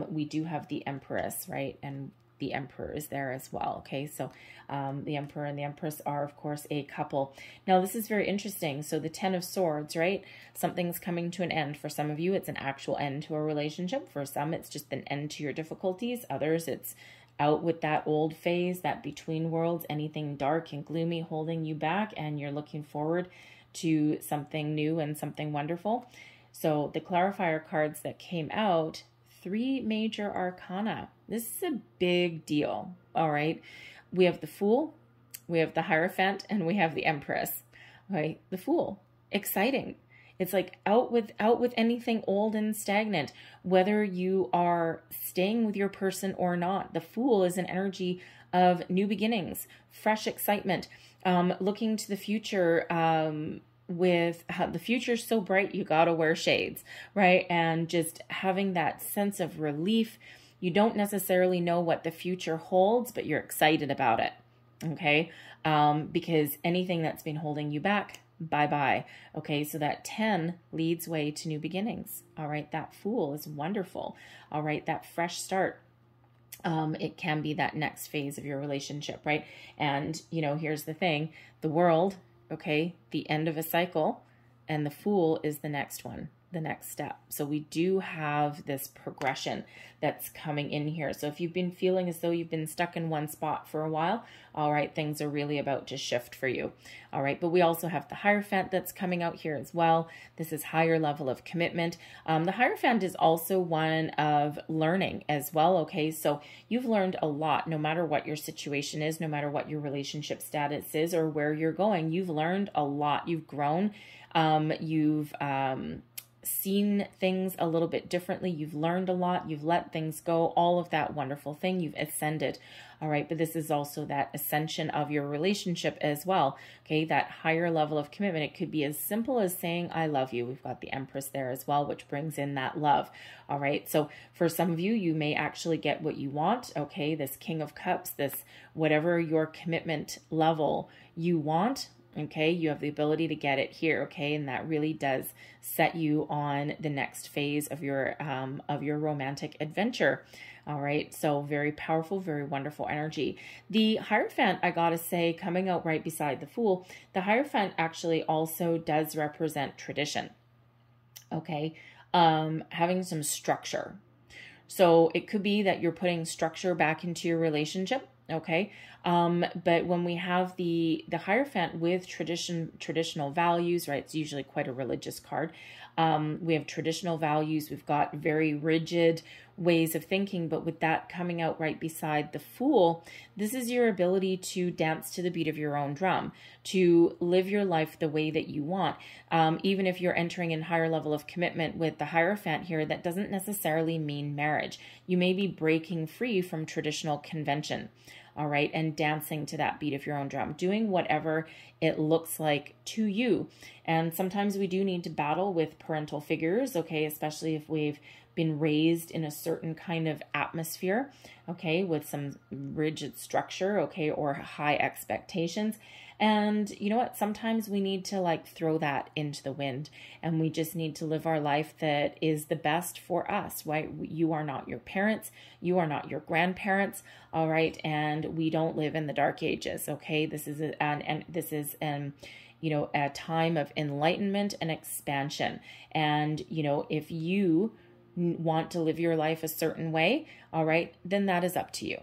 We do have the Empress, right? And the Emperor is there as well. Okay, so the Emperor and the Empress are, of course, a couple. Now, this is very interesting. So the Ten of Swords, right? Something's coming to an end. For some of you, it's an actual end to a relationship. For some, it's just an end to your difficulties. Others, it's out with that old phase, that between worlds, anything dark and gloomy holding you back, and you're looking forward to something new and something wonderful. So the clarifier cards that came out, 3 major arcana. This is a big deal. All right. We have the Fool, we have the Hierophant, and we have the Empress. Okay. The Fool, exciting. It's like out with anything old and stagnant, whether you are staying with your person or not. The Fool is an energy of new beginnings, fresh excitement, looking to the future, with how the future's so bright, you gotta wear shades, right? And just having that sense of relief. You don't necessarily know what the future holds, but you're excited about it, okay? Because anything that's been holding you back, bye-bye. Okay, so that 10 leads way to new beginnings. All right, that Fool is wonderful. All right, that fresh start. It can be that next phase of your relationship, right? And, here's the thing. The World, okay, the end of a cycle, and the Fool is the next one, the next step. So we do have this progression that's coming in here. So if you've been feeling as though you've been stuck in one spot for a while, all right, things are really about to shift for you. All right, but we also have the Hierophant that's coming out here as well. This is higher level of commitment. The Hierophant is also one of learning as well, okay? So you've learned a lot, no matter what your situation is, no matter what your relationship status is or where you're going. You've learned a lot. You've grown. You've seen things a little bit differently. You've learned a lot. You've let things go. All of that wonderful thing. You've ascended. All right. But this is also that ascension of your relationship as well. Okay. That higher level of commitment. It could be as simple as saying, I love you. We've got the Empress there as well, which brings in that love. All right. So for some of you, you may actually get what you want. Okay. This King of Cups, this whatever your commitment level you want. Okay, you have the ability to get it here, okay, and that really does set you on the next phase of your romantic adventure. All right, so very powerful, very wonderful energy. The Hierophant, I gotta say, coming out right beside the Fool, the Hierophant actually also does represent tradition. Okay, having some structure. So it could be that you're putting structure back into your relationship. Okay. But when we have the Hierophant with traditional values, right? It's usually quite a religious card. We have traditional values. We've got very rigid ways of thinking, but with that coming out right beside the Fool, this is your ability to dance to the beat of your own drum, to live your life the way that you want. Even if you're entering in higher level of commitment with the Hierophant here, that doesn't necessarily mean marriage. You may be breaking free from traditional convention. All right, and dancing to that beat of your own drum, doing whatever it looks like to you. And sometimes we do need to battle with parental figures, okay, especially if we've been raised in a certain kind of atmosphere, okay, with some rigid structure, okay, or high expectations. And you know what? Sometimes we need to like throw that into the wind, and we just need to live our life that is the best for us, right? You are not your parents. You are not your grandparents. All right. And we don't live in the dark ages. Okay. This is you know, a time of enlightenment and expansion. And, you know, if you want to live your life a certain way, all right, then that is up to you.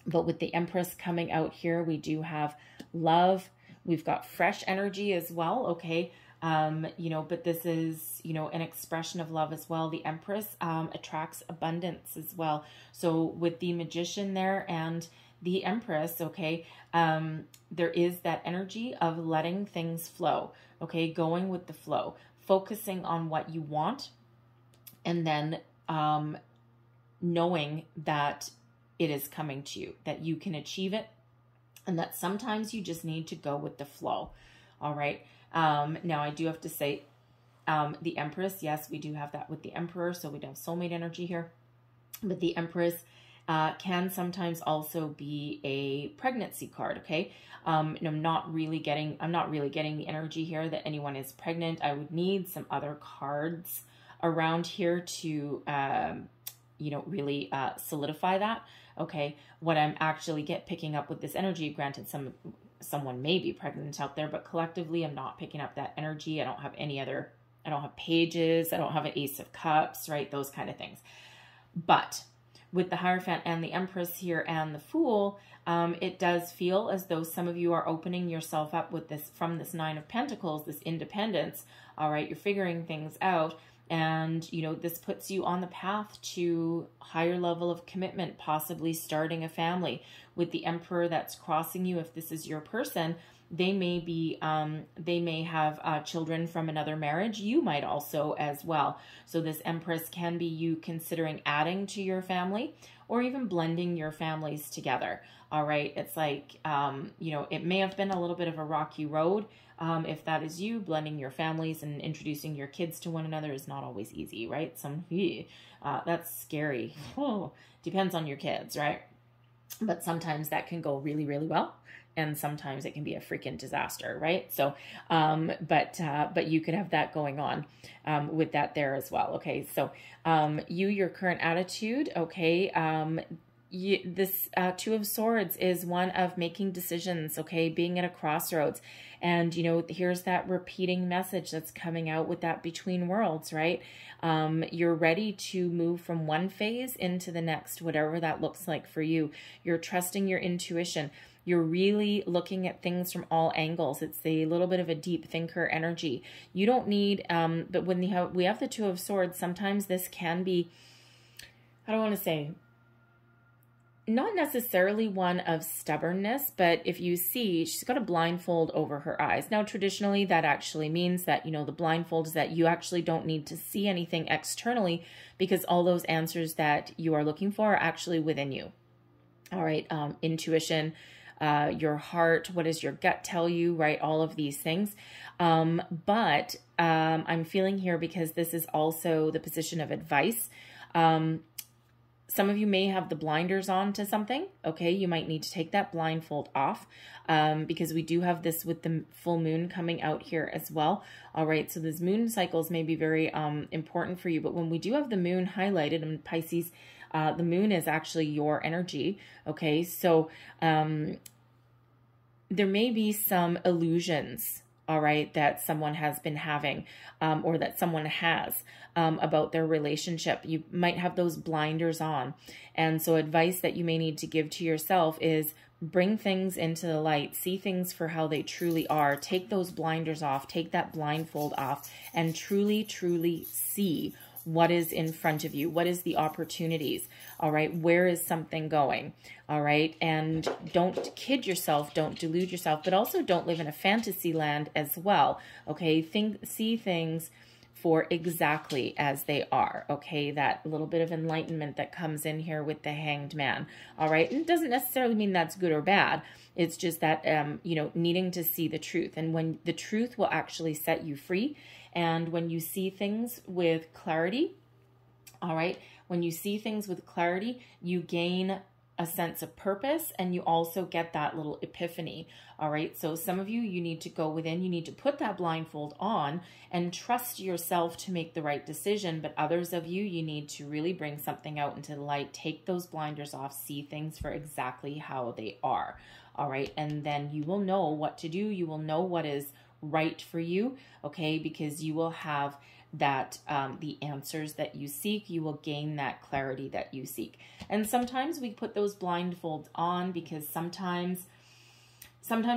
But with the Empress coming out here, we do have love. We've got fresh energy as well. Okay. You know, but this is, you know, an expression of love as well. The Empress attracts abundance as well. So with the Magician there and the Empress, okay, there is that energy of letting things flow. Okay. Going with the flow, focusing on what you want, and then knowing that it is coming to you, that you can achieve it, and that sometimes you just need to go with the flow. All right. Now I do have to say, the Empress, yes, we do have that with the Emperor. So we don't have soulmate energy here, but the Empress, can sometimes also be a pregnancy card. Okay. And I'm not really getting the energy here that anyone is pregnant. I would need some other cards around here to, you know, really, solidify that. Okay, what I'm actually picking up with this energy, granted someone may be pregnant out there, but collectively I'm not picking up that energy. I don't have pages. I don't have an Ace of Cups, right? Those kind of things. But with the Hierophant and the Empress here and the Fool, it does feel as though some of you are opening yourself up with this, from this Nine of Pentacles, this independence. All right, you're figuring things out. And, you know, this puts you on the path to higher level of commitment, possibly starting a family. With the Emperor that's crossing you, if this is your person, they may have children from another marriage. You might also as well. So this Empress can be you considering adding to your family or even blending your families together. All right. It's like, you know, it may have been a little bit of a rocky road. If that is you, blending your families and introducing your kids to one another is not always easy, right? That's scary. Oh, depends on your kids, right? But sometimes that can go really, really well. And sometimes it can be a freaking disaster, right? So, but you could have that going on, with that there as well. Okay. So, your current attitude, okay. This Two of Swords is one of making decisions, okay, being at a crossroads. And, you know, here's that repeating message that's coming out with that between worlds, right? You're ready to move from one phase into the next, whatever that looks like for you. You're trusting your intuition. You're really looking at things from all angles. It's a little bit of a deep thinker energy. You don't need, but when we have the Two of Swords, sometimes this can be, I don't want to say, not necessarily one of stubbornness, but if you see, she's got a blindfold over her eyes. Now, traditionally, that actually means that, you know, the blindfold is that you actually don't need to see anything externally because all those answers that you are looking for are actually within you. All right. Intuition, your heart, what does your gut tell you, right? All of these things. But I'm feeling here because this is also the position of advice. Some of you may have the blinders on to something, okay? You might need to take that blindfold off because we do have this with the full moon coming out here as well. All right, so these moon cycles may be very important for you, but when we do have the moon highlighted in Pisces, the moon is actually your energy, okay? So there may be some illusions, all right, that someone has been having or that someone has about their relationship. You might have those blinders on. And so advice that you may need to give to yourself is bring things into the light, see things for how they truly are, take those blinders off, take that blindfold off, and truly, truly see what is in front of you. What is the opportunities? All right. Where is something going? All right. And don't kid yourself. Don't delude yourself, but also don't live in a fantasy land as well. Okay. See things for exactly as they are. Okay. That little bit of enlightenment that comes in here with the Hanged Man. All right. And it doesn't necessarily mean that's good or bad. It's just that, you know, needing to see the truth. And when the truth will actually set you free. And when you see things with clarity, all right, when you see things with clarity, you gain a sense of purpose and you also get that little epiphany, all right? So some of you, you need to go within, you need to put that blindfold on and trust yourself to make the right decision. But others of you, you need to really bring something out into the light, take those blinders off, see things for exactly how they are, all right? And then you will know what to do. You will know what is right for you, okay? Because you will have that the answers that you seek, you will gain that clarity that you seek. And sometimes we put those blindfolds on because sometimes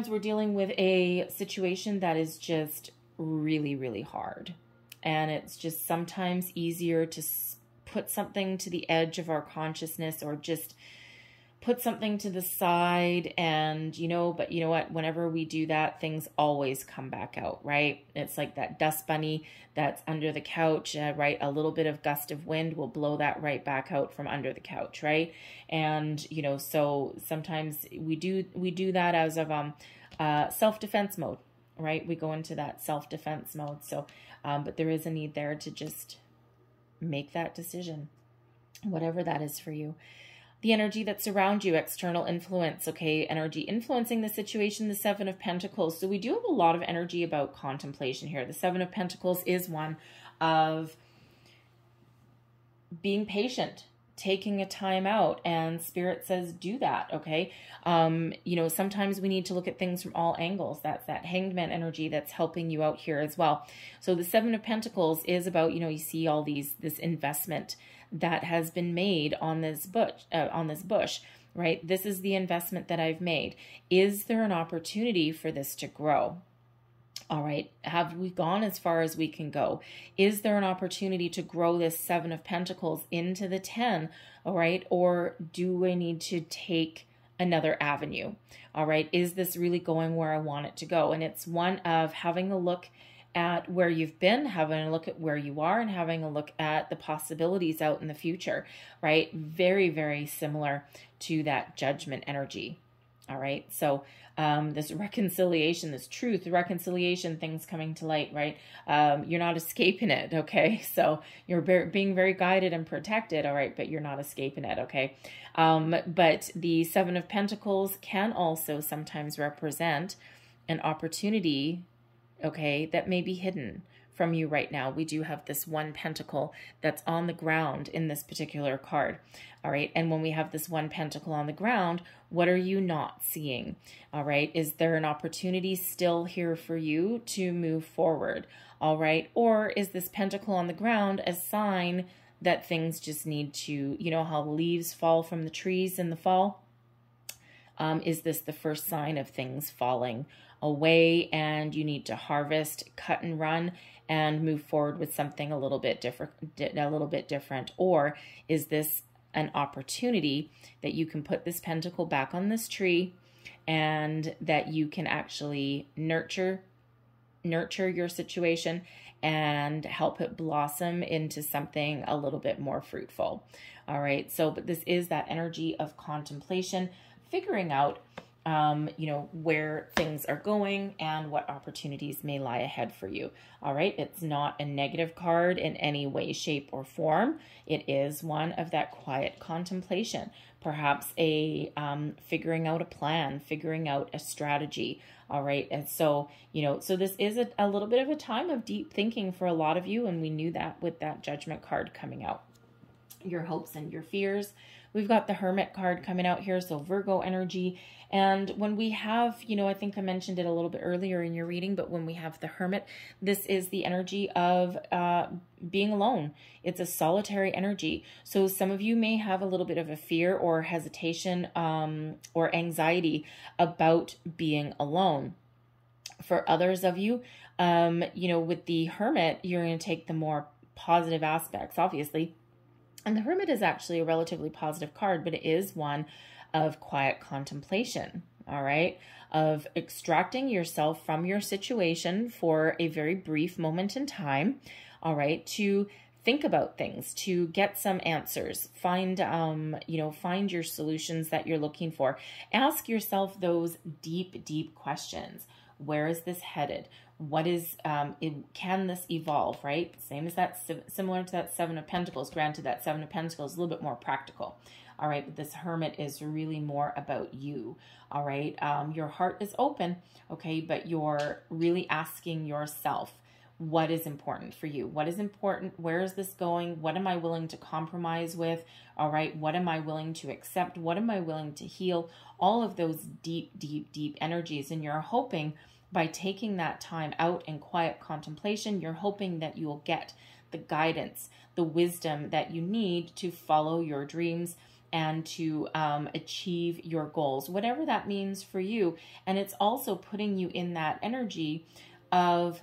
we're dealing with a situation that is just really, really hard. And it's just sometimes easier to put something to the edge of our consciousness or just put something to the side and, you know, but you know what, whenever we do that, things always come back out, right? It's like that dust bunny that's under the couch, right? A little bit of gust of wind will blow that right back out from under the couch, right? And, you know, so sometimes we do that as of self-defense mode, right? We go into that self-defense mode. So, but there is a need there to just make that decision, whatever that is for you. The energy that's around you, external influence, okay, energy influencing the situation, the Seven of Pentacles. So we do have a lot of energy about contemplation here. The Seven of Pentacles is one of being patient, taking a time out, and Spirit says do that, okay? You know, sometimes we need to look at things from all angles. That's that Hanged Man energy that's helping you out here as well. So the Seven of Pentacles is about, you know, you see all this investment that has been made on this bush, right? This is the investment that I've made. Is there an opportunity for this to grow? All right. Have we gone as far as we can go? Is there an opportunity to grow this Seven of Pentacles into the 10? All right. Or do I need to take another avenue? All right. Is this really going where I want it to go? And it's one of having a look at where you've been, having a look at where you are, and having a look at the possibilities out in the future, right? Very, very similar to that Judgment energy. All right. So this reconciliation, this truth, reconciliation, things coming to light, right? You're not escaping it. Okay. So you're being very guided and protected. All right. But you're not escaping it. Okay. But the Seven of Pentacles can also sometimes represent an opportunity, okay, that may be hidden from you right now. We do have this one pentacle that's on the ground in this particular card. All right. And when we have this one pentacle on the ground, what are you not seeing? All right. Is there an opportunity still here for you to move forward? All right. Or is this pentacle on the ground a sign that things just need to, you know, how leaves fall from the trees in the fall? Is this the first sign of things falling away and you need to harvest, cut and run, and move forward with something a little bit different? Or is this an opportunity that you can put this pentacle back on this tree, and that you can actually nurture your situation and help it blossom into something a little bit more fruitful. All right. So, but this is that energy of contemplation, figuring out, you know, where things are going and what opportunities may lie ahead for you. All right. It's not a negative card in any way, shape, or form. It is one of that quiet contemplation, perhaps a figuring out a plan, figuring out a strategy. All right. And so, you know, so this is a little bit of a time of deep thinking for a lot of you. And we knew that with that Judgment card coming out. Your hopes and your fears. We've got the Hermit card coming out here, so Virgo energy. And when we have, you know, I think I mentioned it a little bit earlier in your reading, but when we have the Hermit, this is the energy of being alone. It's a solitary energy. So some of you may have a little bit of a fear or hesitation or anxiety about being alone. For others of you, you know, with the Hermit, you're going to take the more positive aspects, obviously. And the Hermit is actually a relatively positive card, but it is one of quiet contemplation, all right? Of extracting yourself from your situation for a very brief moment in time, all right? To think about things, to get some answers, find, you know, find your solutions that you're looking for. Ask yourself those deep, deep questions. Where is this headed? What is, can this evolve, right? Same as that, similar to that Seven of Pentacles. Granted, that Seven of Pentacles is a little bit more practical. All right, but this Hermit is really more about you. All right, your heart is open, okay, but you're really asking yourself, what is important for you? What is important? Where is this going? What am I willing to compromise with? All right, what am I willing to accept? What am I willing to heal? All of those deep, deep, deep energies. And you're hoping by taking that time out in quiet contemplation, you're hoping that you will get the guidance, the wisdom that you need to follow your dreams and to achieve your goals, whatever that means for you. And it's also putting you in that energy of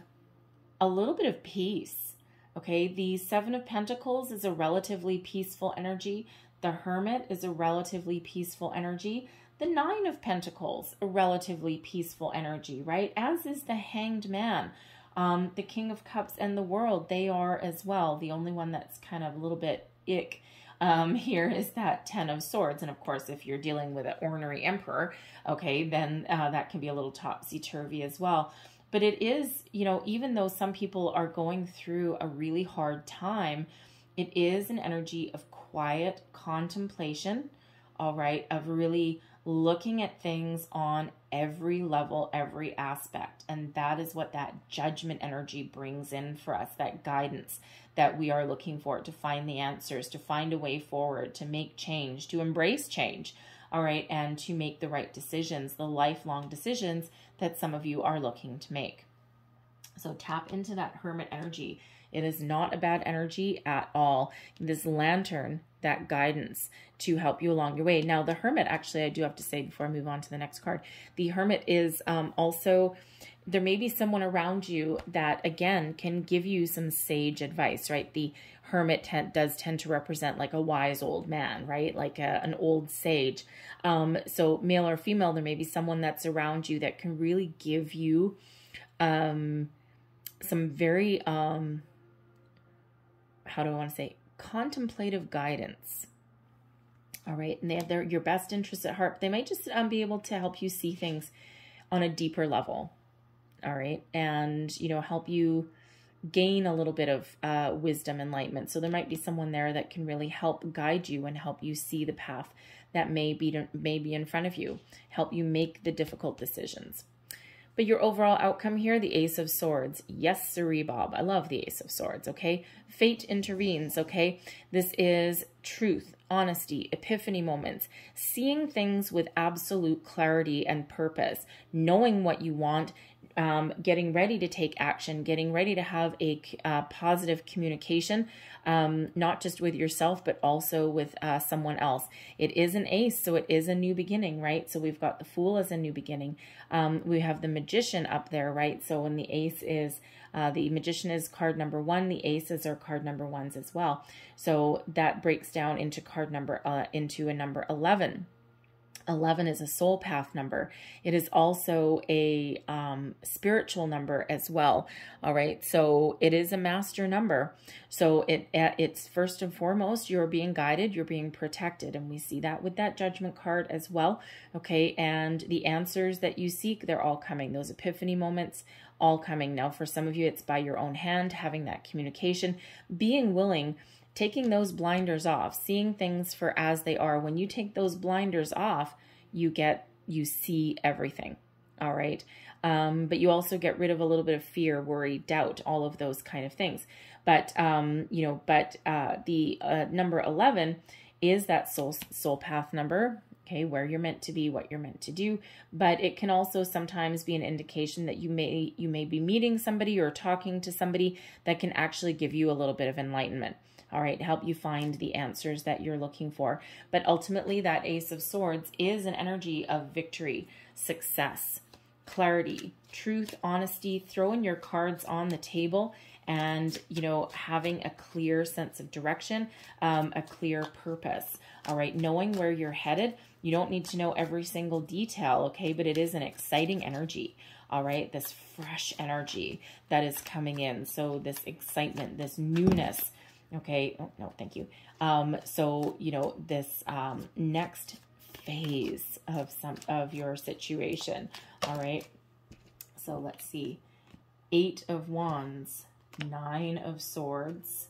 a little bit of peace, okay? The Seven of Pentacles is a relatively peaceful energy. The Hermit is a relatively peaceful energy. The Nine of Pentacles, a relatively peaceful energy, right? As is the Hanged Man. The King of Cups and the World, they are as well. The only one that's kind of a little bit ick here is that Ten of Swords. And of course, if you're dealing with an ornery emperor, okay, then that can be a little topsy-turvy as well. But it is, you know, even though some people are going through a really hard time, it is an energy of quiet contemplation, all right, of really looking at things on every level, every aspect. And that is what that Judgment energy brings in for us, that guidance that we are looking for, to find the answers, to find a way forward, to make change, to embrace change, all right, and to make the right decisions, the lifelong decisions that some of you are looking to make. So tap into that Hermit energy. It is not a bad energy at all. This Lantern, that guidance to help you along your way. Now, the Hermit, actually, I do have to say before I move on to the next card, the Hermit is also, there may be someone around you that, again, can give you some sage advice, right? The Hermit does tend to represent like a wise old man, right? Like an old sage. So male or female, there may be someone that's around you that can really give you some very, how do I want to say, contemplative guidance. All right. And they have your best interests at heart. They might just be able to help you see things on a deeper level. All right. And, you know, help you gain a little bit of wisdom, enlightenment. So there might be someone there that can really help guide you and help you see the path that may be in front of you, help you make the difficult decisions. But your overall outcome here, the Ace of Swords. Yes, sirree, Bob. I love the Ace of Swords, okay? Fate intervenes, okay? This is truth, honesty, epiphany moments, seeing things with absolute clarity and purpose, knowing what you want, getting ready to take action, getting ready to have a positive communication, not just with yourself, but also with someone else. It is an ace, so it is a new beginning, right? So we've got the Fool as a new beginning. We have the Magician up there, right? So when the ace is, the Magician is card number 1, the aces are card number 1s as well. So that breaks down into into a number 11. 11 is a soul path number. It is also a spiritual number as well. All right. So it is a master number. So it's first and foremost, you're being guided, you're being protected. And we see that with that Judgment card as well. Okay. And the answers that you seek, they're all coming. Those epiphany moments, all coming. Now, for some of you, it's by your own hand, having that communication, being willing, taking those blinders off, seeing things for as they are. When you take those blinders off, you see everything. All right. But you also get rid of a little bit of fear, worry, doubt, all of those kind of things. But, the number 11 is that soul path number. Okay, where you're meant to be, what you're meant to do. But it can also sometimes be an indication that you may be meeting somebody or talking to somebody that can actually give you a little bit of enlightenment. All right, help you find the answers that you're looking for. But ultimately, that Ace of Swords is an energy of victory, success, clarity, truth, honesty, throwing your cards on the table and, having a clear sense of direction, a clear purpose. All right, knowing where you're headed. You don't need to know every single detail, okay? But it is an exciting energy, all right? This fresh energy that is coming in. So this excitement, this newness, okay? Oh, no, thank you. This next phase of your situation, all right? So let's see. 8 of Wands, 9 of Swords,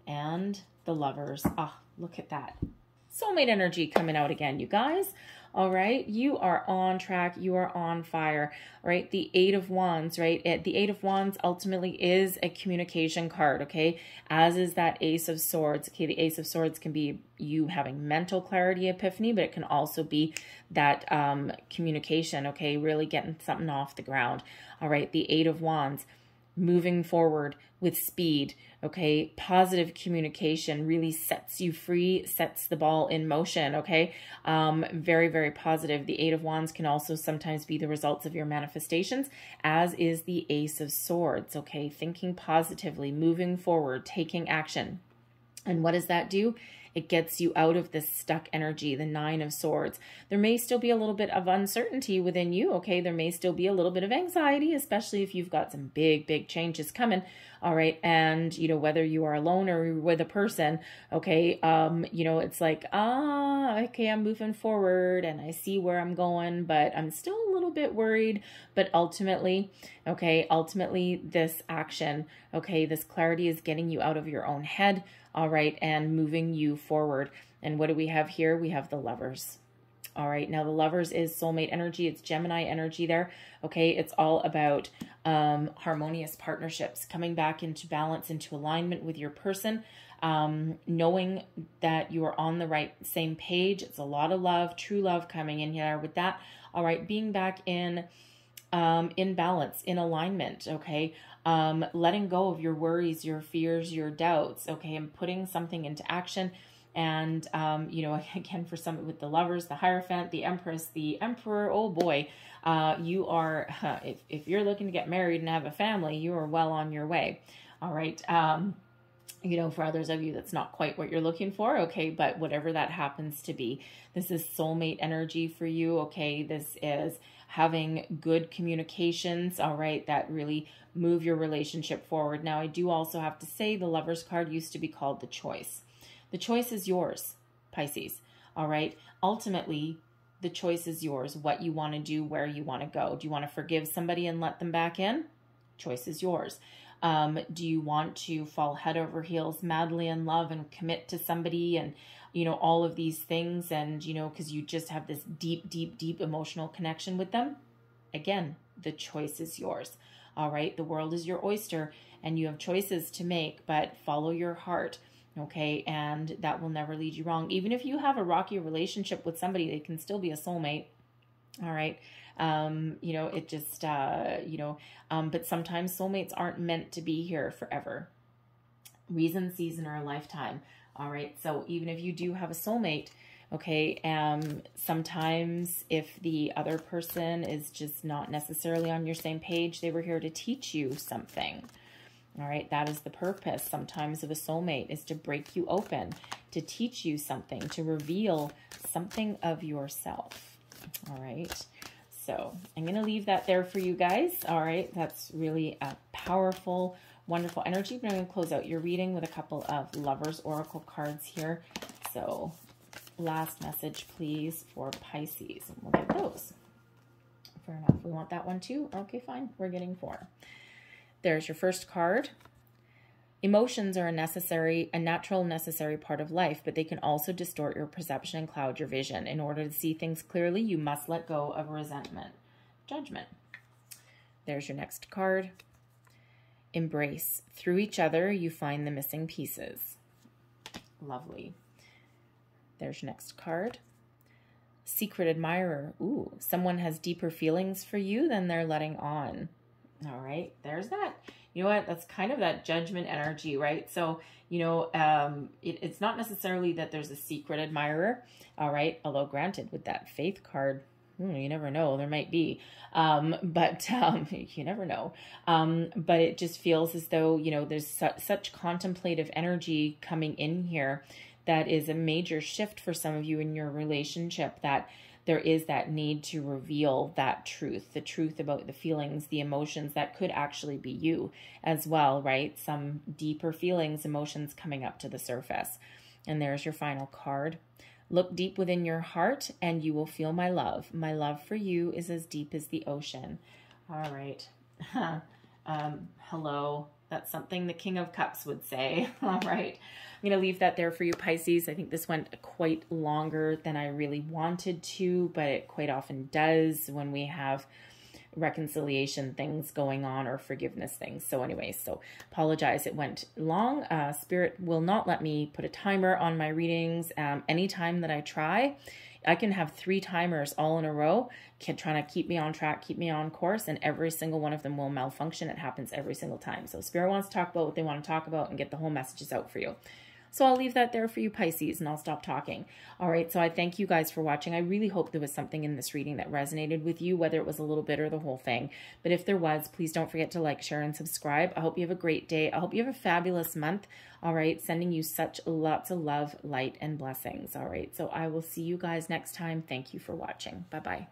and the Lovers. Ah, look at that. Soulmate energy coming out again, you guys. All right, you are on track. You are on fire, right? The 8 of Wands, right? The 8 of Wands ultimately is a communication card, okay? As is that Ace of Swords. Okay, the Ace of Swords can be you having mental clarity, epiphany, but it can also be that communication, okay? Really getting something off the ground. All right, the 8 of Wands, moving forward with speed, okay? Positive communication really sets you free, sets the ball in motion, okay? Very, very positive. The 8 of Wands can also sometimes be the results of your manifestations, as is the Ace of Swords, okay? Thinking positively, moving forward, taking action. And what does that do? It gets you out of this stuck energy, the 9 of Swords. There may still be a little bit of uncertainty within you, okay? There may still be a little bit of anxiety, especially if you've got some big, big changes coming, all right? And, whether you are alone or with a person, okay, it's like, okay, I'm moving forward and I see where I'm going, but I'm still a little bit worried. But ultimately, this action, okay, this clarity is getting you out of your own head, all right, and moving you forward. And what do we have here? We have the Lovers. All right, now the Lovers is soulmate energy. It's Gemini energy there, okay? It's all about harmonious partnerships, coming back into balance, into alignment with your person, knowing that you are on the same page. It's a lot of love, true love coming in here with that. All right, being back in balance, in alignment, okay? Letting go of your worries, your fears, your doubts, okay? And putting something into action. And, again, for some with the Lovers, the Hierophant, the Empress, the Emperor, oh boy, you are, if you're looking to get married and have a family, you are well on your way. All right. For others of you, that's not quite what you're looking for. Okay. But whatever that happens to be, this is soulmate energy for you. Okay. This is having good communications. All right. That really move your relationship forward. Now, I do also have to say the Lovers card used to be called the Choice. The choice is yours, Pisces. All right. Ultimately, the choice is yours. What you want to do, where you want to go. Do you want to forgive somebody and let them back in? Choice is yours. Do you want to fall head over heels madly in love and commit to somebody and, all of these things and, because you just have this deep, deep, deep emotional connection with them? Again, the choice is yours. All right. The world is your oyster and you have choices to make, but follow your heart. Okay. And that will never lead you wrong. Even if you have a rocky relationship with somebody, they can still be a soulmate. All right. You know, it just, you know, but sometimes soulmates aren't meant to be here forever. Reason, season, or a lifetime. All right. So even if you do have a soulmate, okay, sometimes if the other person is just not necessarily on your same page, they were here to teach you something. All right, that is the purpose sometimes of a soulmate, is to break you open, to teach you something, to reveal something of yourself. All right, so I'm going to leave that there for you guys. All right, that's really a powerful, wonderful energy. But I'm going to close out your reading with a couple of Lovers Oracle cards here. So last message, please, for Pisces. And we'll get those. Fair enough. We want that one too? Okay, fine. We're getting 4. There's your first card. Emotions are a natural, necessary part of life, but they can also distort your perception and cloud your vision. In order to see things clearly, you must let go of resentment. Judgment. There's your next card. Embrace. Through each other, you find the missing pieces. Lovely. There's your next card. Secret admirer. Ooh, someone has deeper feelings for you than they're letting on. All right, there's that. You know what? That's kind of that judgment energy, right? So, you know, it's not necessarily that there's a secret admirer, all right? Although granted, with that faith card, you never know, there might be, but you never know. But it just feels as though, you know, there's such contemplative energy coming in here that is a major shift for some of you in your relationship, that there is that need to reveal that truth, the truth about the feelings, the emotions that could actually be you as well, right? Some deeper feelings, emotions coming up to the surface. And there's your final card. Look deep within your heart and you will feel my love. My love for you is as deep as the ocean. All right. Hello. That's something the King of Cups would say. All right. I'm going to leave that there for you, Pisces. I think this went quite longer than I really wanted to, but it quite often does when we have reconciliation things going on or forgiveness things. So anyway, so apologize. It went long. Spirit will not let me put a timer on my readings. Anytime that I try, I can have 3 timers all in a row, trying to keep me on track, keep me on course, and every single one of them will malfunction. It happens every single time. So Spirit wants to talk about what they want to talk about and get the whole messages out for you. So I'll leave that there for you, Pisces, and I'll stop talking. All right, so I thank you guys for watching. I really hope there was something in this reading that resonated with you, whether it was a little bit or the whole thing. But if there was, please don't forget to like, share, and subscribe. I hope you have a great day. I hope you have a fabulous month. All right, sending you such lots of love, light, and blessings. All right, so I will see you guys next time. Thank you for watching. Bye-bye.